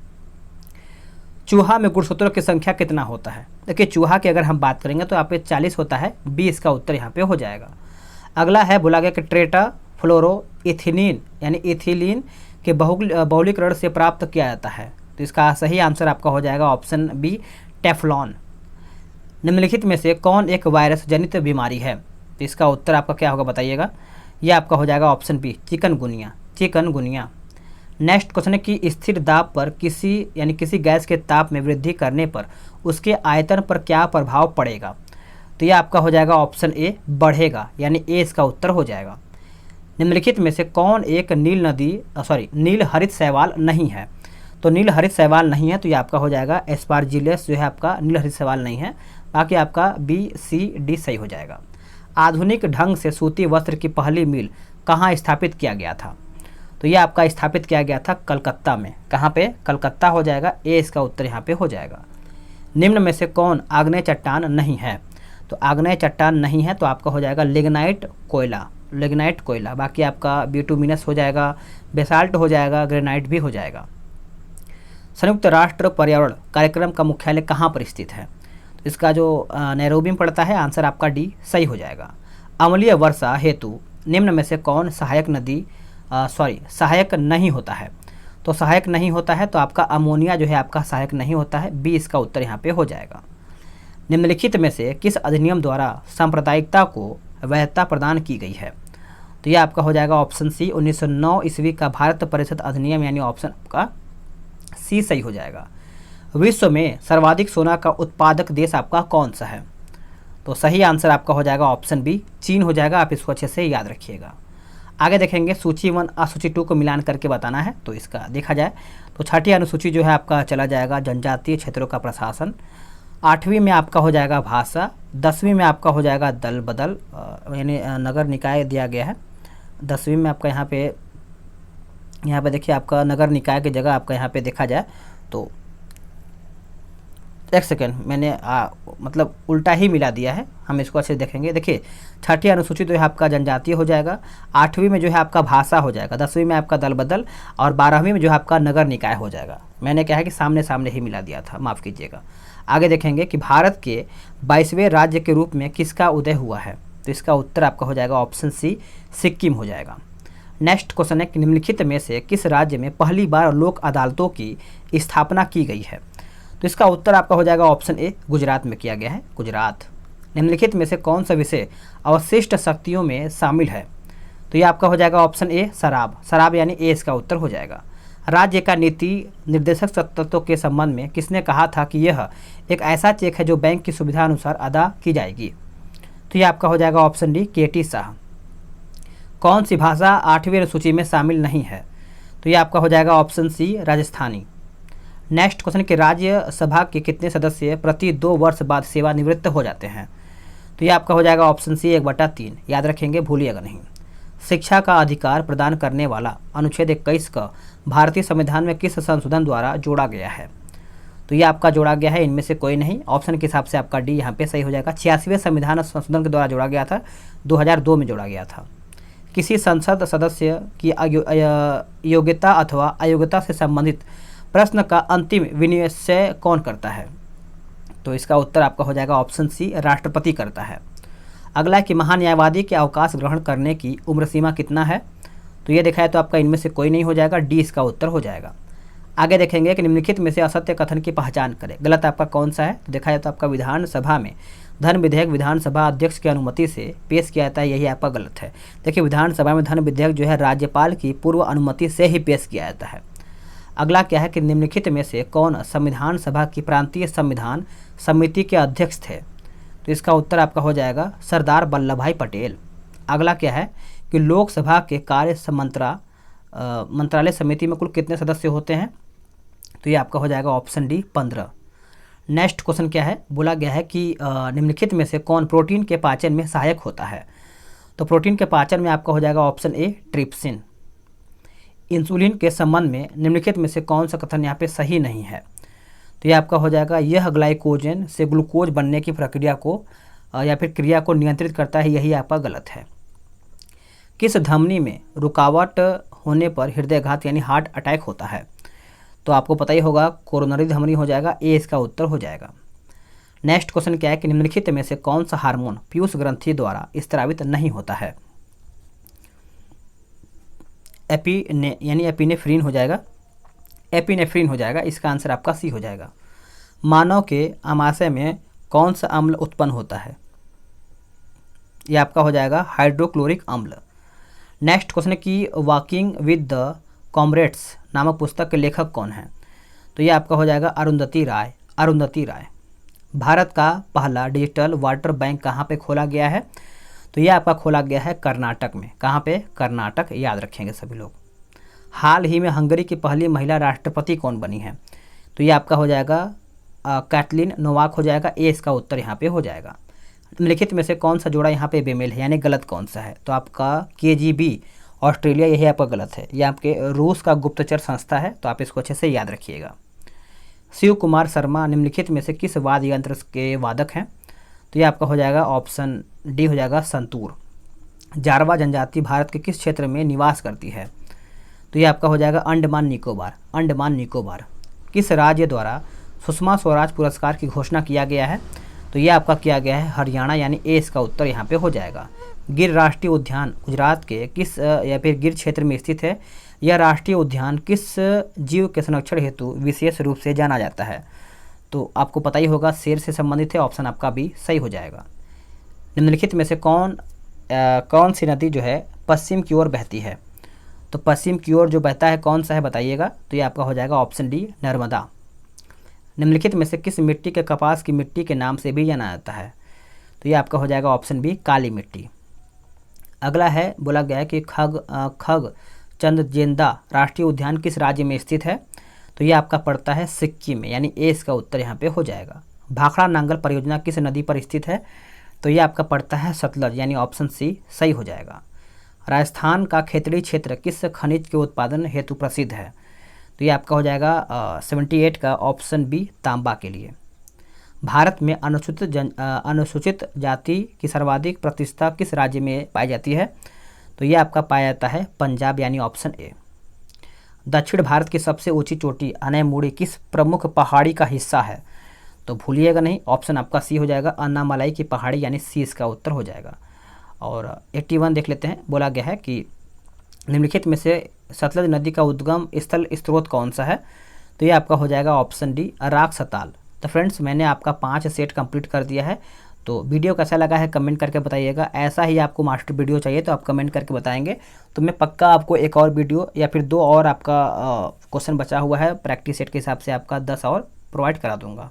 चूहा में गुणसूत्रों की संख्या कितना होता है? देखिए चूहा की अगर हम बात करेंगे तो यहाँ पे 40 होता है, बी इसका उत्तर यहाँ पे हो जाएगा। अगला है, बोला गया कि ट्रेटा फ्लोरो इथिलीन यानी इथिलीन के बहुलीकरण से प्राप्त किया जाता है। तो इसका सही आंसर आपका हो जाएगा ऑप्शन बी टेफ्लॉन। निम्नलिखित में से कौन एक वायरस जनित बीमारी है? तो इसका उत्तर आपका क्या होगा बताइएगा। यह आपका हो जाएगा option B chikungunya. Chikungunya. Next question है कि स्थिर दाब पर किसी गैस के ताप में वृद्धि करने पर उसके आयतन पर क्या प्रभाव पड़ेगा? तो यह आपका हो जाएगा ऑप्शन ए बढ़ेगा, यानी ए इसका उत्तर हो जाएगा। निम्नलिखित में से कौन एक नील हरित शैवाल नहीं है? तो नील हरित शैवाल नहीं है तो ये आपका हो जाएगा एस्पार्जिलस जो है आपका नील हरित शैवाल नहीं है। बाकी आपका बी सी डी सही हो जाएगा। आधुनिक ढंग से सूती वस्त्र की पहली मिल कहाँ स्थापित किया गया था? तो यह आपका स्थापित किया गया था कलकत्ता में। कहाँ पे? कलकत्ता हो जाएगा, ए इसका उत्तर यहाँ पे हो जाएगा। निम्न में से कौन आग्नेय चट्टान नहीं है? तो आग्नेय चट्टान नहीं है तो आपका हो जाएगा लिग्नाइट कोयला। लिग्नाइट कोयला। बाकी आपका बिटुमिनस हो जाएगा, बेसाल्ट हो जाएगा, ग्रेनाइट भी हो जाएगा। संयुक्त राष्ट्र पर्यावरण कार्यक्रम का मुख्यालय कहाँ पर स्थित है? तो इसका जो नैरोबी में पड़ता है, आंसर आपका डी सही हो जाएगा। अम्लीय वर्षा हेतु निम्न में से कौन सहायक नहीं होता है? तो सहायक नहीं होता है तो आपका अमोनिया जो है आपका सहायक नहीं होता है, बी इसका उत्तर यहाँ पे हो जाएगा। निम्नलिखित में से किस अधिनियम द्वारा सांप्रदायिकता को वैधता प्रदान की गई है? तो यह आपका हो जाएगा ऑप्शन सी 1909 ईस्वी का भारत परिषद अधिनियम, यानी ऑप्शन आपका सी सही हो जाएगा। विश्व में सर्वाधिक सोना का उत्पादक देश आपका कौन सा है? तो सही आंसर आपका हो जाएगा ऑप्शन बी चीन हो जाएगा। आप इसको अच्छे से याद रखिएगा। आगे देखेंगे सूची 1 और सूची 2 को मिलान करके बताना है। तो इसका देखा जाए तो छठी अनुसूची जो है आपका चला जाएगा जनजातीय क्षेत्रों का प्रशासन। 8वीं में आपका हो जाएगा भाषा। 10वीं में आपका हो जाएगा दल बदल यानी नगर निकाय दिया गया है। 10वीं में आपका यहाँ पे देखिए आपका नगर निकाय की जगह आपका यहाँ पे देखा जाए तो एक सेकेंड मैंने मतलब उल्टा ही मिला दिया है, हम इसको अच्छे से देखेंगे। देखिए छठी अनुसूची तो है आपका जनजातीय हो जाएगा, 8वीं में जो है आपका भाषा हो जाएगा, 10वीं में आपका दल बदल और 12वीं में जो है आपका नगर निकाय हो जाएगा। मैंने क्या है कि सामने सामने ही मिला दिया था, माफ़ कीजिएगा। आगे देखेंगे कि भारत के 22वें राज्य के रूप में किसका उदय हुआ है? तो इसका उत्तर आपका हो जाएगा ऑप्शन सी सिक्किम हो जाएगा। नेक्स्ट क्वेश्चन है कि निम्नलिखित में से किस राज्य में पहली बार लोक अदालतों की स्थापना की गई है? तो इसका उत्तर आपका हो जाएगा ऑप्शन ए गुजरात में किया गया है, गुजरात। निम्नलिखित में से कौन सा विषय अवशिष्ट शक्तियों में शामिल है? तो ये आपका हो जाएगा ऑप्शन ए शराब। शराब यानी ए इसका उत्तर हो जाएगा। राज्य का नीति निर्देशक तत्वों के संबंध में किसने कहा था कि यह एक ऐसा चेक है जो बैंक की सुविधा अनुसार अदा की जाएगी? तो ये आपका हो जाएगा ऑप्शन डी केटी शाह। कौन सी भाषा 8वीं अनुसूची में शामिल नहीं है? तो ये आपका हो जाएगा option C Rajasthani. Next question कि राज्यसभा के कितने सदस्य प्रति 2 वर्ष बाद सेवानिवृत्त हो जाते हैं? तो ये आपका हो जाएगा ऑप्शन सी 1/3। याद रखेंगे, भूलिएगा नहीं। शिक्षा का अधिकार प्रदान करने वाला अनुच्छेद 21 का भारतीय संविधान में किस संशोधन द्वारा जोड़ा गया है? तो ये आपका जोड़ा गया है इनमें से कोई नहीं। ऑप्शन के हिसाब से आपका डी यहाँ पे सही हो जाएगा। 86वें संविधान संशोधन के द्वारा जोड़ा गया था, 2002 में जोड़ा गया था। किसी संसद सदस्य की योग्यता अथवा अयोग्यता से संबंधित प्रश्न का अंतिम विनिश्चय कौन करता है? तो इसका उत्तर आपका हो जाएगा ऑप्शन सी राष्ट्रपति करता है। अगला है कि महान्यायवादी के अवकाश ग्रहण करने की उम्र सीमा कितना है? तो ये देखा है तो आपका इनमें से कोई नहीं हो जाएगा, डी इसका उत्तर हो जाएगा। आगे देखेंगे कि निम्नलिखित में से असत्य कथन की पहचान करें। गलत आपका कौन सा है? तो देखा जाए तो आपका विधानसभा में धन विधेयक विधानसभा अध्यक्ष की अनुमति से पेश किया जाता है, यही आपका गलत है। देखिए विधानसभा में धन विधेयक जो है राज्यपाल की पूर्व अनुमति से ही पेश किया जाता है। अगला क्या है कि निम्नलिखित में से कौन संविधान सभा की प्रांतीय संविधान समिति के अध्यक्ष थे? तो इसका उत्तर आपका हो जाएगा सरदार वल्लभ भाई पटेल। अगला क्या है कि लोकसभा के कार्य मंत्रालय समिति में कुल कितने सदस्य होते हैं? तो ये आपका हो जाएगा ऑप्शन डी 15। नेक्स्ट क्वेश्चन क्या है? बोला गया है कि निम्नलिखित में से कौन प्रोटीन के पाचन में सहायक होता है? तो प्रोटीन के पाचन में आपका हो जाएगा ऑप्शन ए ट्रिप्सिन। इंसुलिन के संबंध में निम्नलिखित में से कौन सा कथन यहाँ पे सही नहीं है? तो ये आपका हो जाएगा यह ग्लाइकोजन से ग्लूकोज बनने की प्रक्रिया को या फिर क्रिया को नियंत्रित करता है, यही आपका गलत है। किस धमनी में रुकावट होने पर हृदयघात यानी हार्ट अटैक होता है? तो आपको पता ही होगा, कोरोनरी धमनी हो जाएगा, ए इसका उत्तर हो जाएगा। नेक्स्ट क्वेश्चन क्या है कि निम्नलिखित में से कौन सा हार्मोन पीयूष ग्रंथि द्वारा स्त्रावित नहीं होता है? एपिनेफ्रीन हो जाएगा, एपिनेफ्रीन हो जाएगा, इसका आंसर आपका सी हो जाएगा। मानव के आमाशय में कौन सा अम्ल उत्पन्न होता है? यह आपका हो जाएगा हाइड्रोक्लोरिक अम्ल। नेक्स्ट क्वेश्चन है कि वॉकिंग विद द कॉमरेड्स नामक पुस्तक के लेखक कौन है? तो ये आपका हो जाएगा अरुंधति राय, अरुंधति राय। भारत का पहला डिजिटल वाटर बैंक कहाँ पे खोला गया है? तो ये आपका खोला गया है कर्नाटक में। कहाँ पे? कर्नाटक, याद रखेंगे सभी लोग। हाल ही में हंगरी की पहली महिला राष्ट्रपति कौन बनी है? तो ये आपका हो जाएगा कैटलिन नोवाक हो जाएगा, ए इसका उत्तर यहाँ पे हो जाएगा। निम्नलिखित में से कौन सा जोड़ा यहाँ पे बेमेल है यानी गलत कौन सा है? तो आपका KGB ऑस्ट्रेलिया, यही आपका गलत है। यह आपके रूस का गुप्तचर संस्था है, तो आप इसको अच्छे से याद रखिएगा। शिव कुमार शर्मा निम्नलिखित में से किस वाद्य यंत्र के वादक हैं? तो ये आपका हो जाएगा ऑप्शन डी हो जाएगा संतूर। जारवा जनजाति भारत के किस क्षेत्र में निवास करती है? तो ये आपका हो जाएगा अंडमान निकोबार, अंडमान निकोबार। किस राज्य द्वारा सुषमा स्वराज पुरस्कार की घोषणा किया गया है? तो ये आपका किया गया है हरियाणा, यानी ए इसका उत्तर यहाँ पे हो जाएगा। गिर राष्ट्रीय उद्यान गुजरात के किस या फिर गिर क्षेत्र में स्थित है? यह राष्ट्रीय उद्यान किस जीव के संरक्षण हेतु विशेष रूप से जाना जाता है? तो आपको पता ही होगा, शेर से संबंधित है, ऑप्शन आपका भी सही हो जाएगा। निम्नलिखित में से कौन सी नदी जो है पश्चिम की ओर बहती है? तो पश्चिम की ओर जो बहता है कौन सा है बताइएगा? तो ये आपका हो जाएगा ऑप्शन डी नर्मदा। निम्नलिखित में से किस मिट्टी के कपास की मिट्टी के नाम से भी जाना जाता है? तो ये आपका हो जाएगा ऑप्शन बी काली मिट्टी। अगला है, बोला गया है कि खग चंदजेंदा राष्ट्रीय उद्यान किस राज्य में स्थित है? तो ये आपका पड़ता है सिक्किम में, यानी ए इसका उत्तर यहाँ पे हो जाएगा। भाखड़ा नांगल परियोजना किस नदी पर स्थित है? तो ये आपका पड़ता है सतलज, यानी ऑप्शन सी सही हो जाएगा। राजस्थान का खेतड़ी क्षेत्र किस खनिज के उत्पादन हेतु प्रसिद्ध है? तो ये आपका हो जाएगा 78 का ऑप्शन बी तांबा के लिए। भारत में अनुसूचित जाति की सर्वाधिक प्रतिष्ठा किस राज्य में पाई जाती है? तो ये आपका पाया जाता है पंजाब, यानी ऑप्शन ए। दक्षिण भारत की सबसे ऊंची चोटी अनैमुड़ी किस प्रमुख पहाड़ी का हिस्सा है? तो भूलिएगा नहीं, ऑप्शन आपका सी हो जाएगा अन्नामलाई की पहाड़ी, यानी सी इसका उत्तर हो जाएगा। और 81 देख लेते हैं। बोला गया है कि निम्नलिखित में से सतलज नदी का उद्गम स्थल स्रोत कौन सा है? तो ये आपका हो जाएगा ऑप्शन डी अराक सताल। तो फ्रेंड्स, मैंने आपका 5 सेट कंप्लीट कर दिया है। तो वीडियो कैसा लगा है कमेंट करके बताइएगा। ऐसा ही आपको मास्टर वीडियो चाहिए तो आप कमेंट करके बताएंगे, तो मैं पक्का आपको एक और वीडियो या फिर 2 और आपका क्वेश्चन बचा हुआ है प्रैक्टिस सेट के हिसाब से आपका 10 और प्रोवाइड करा दूंगा।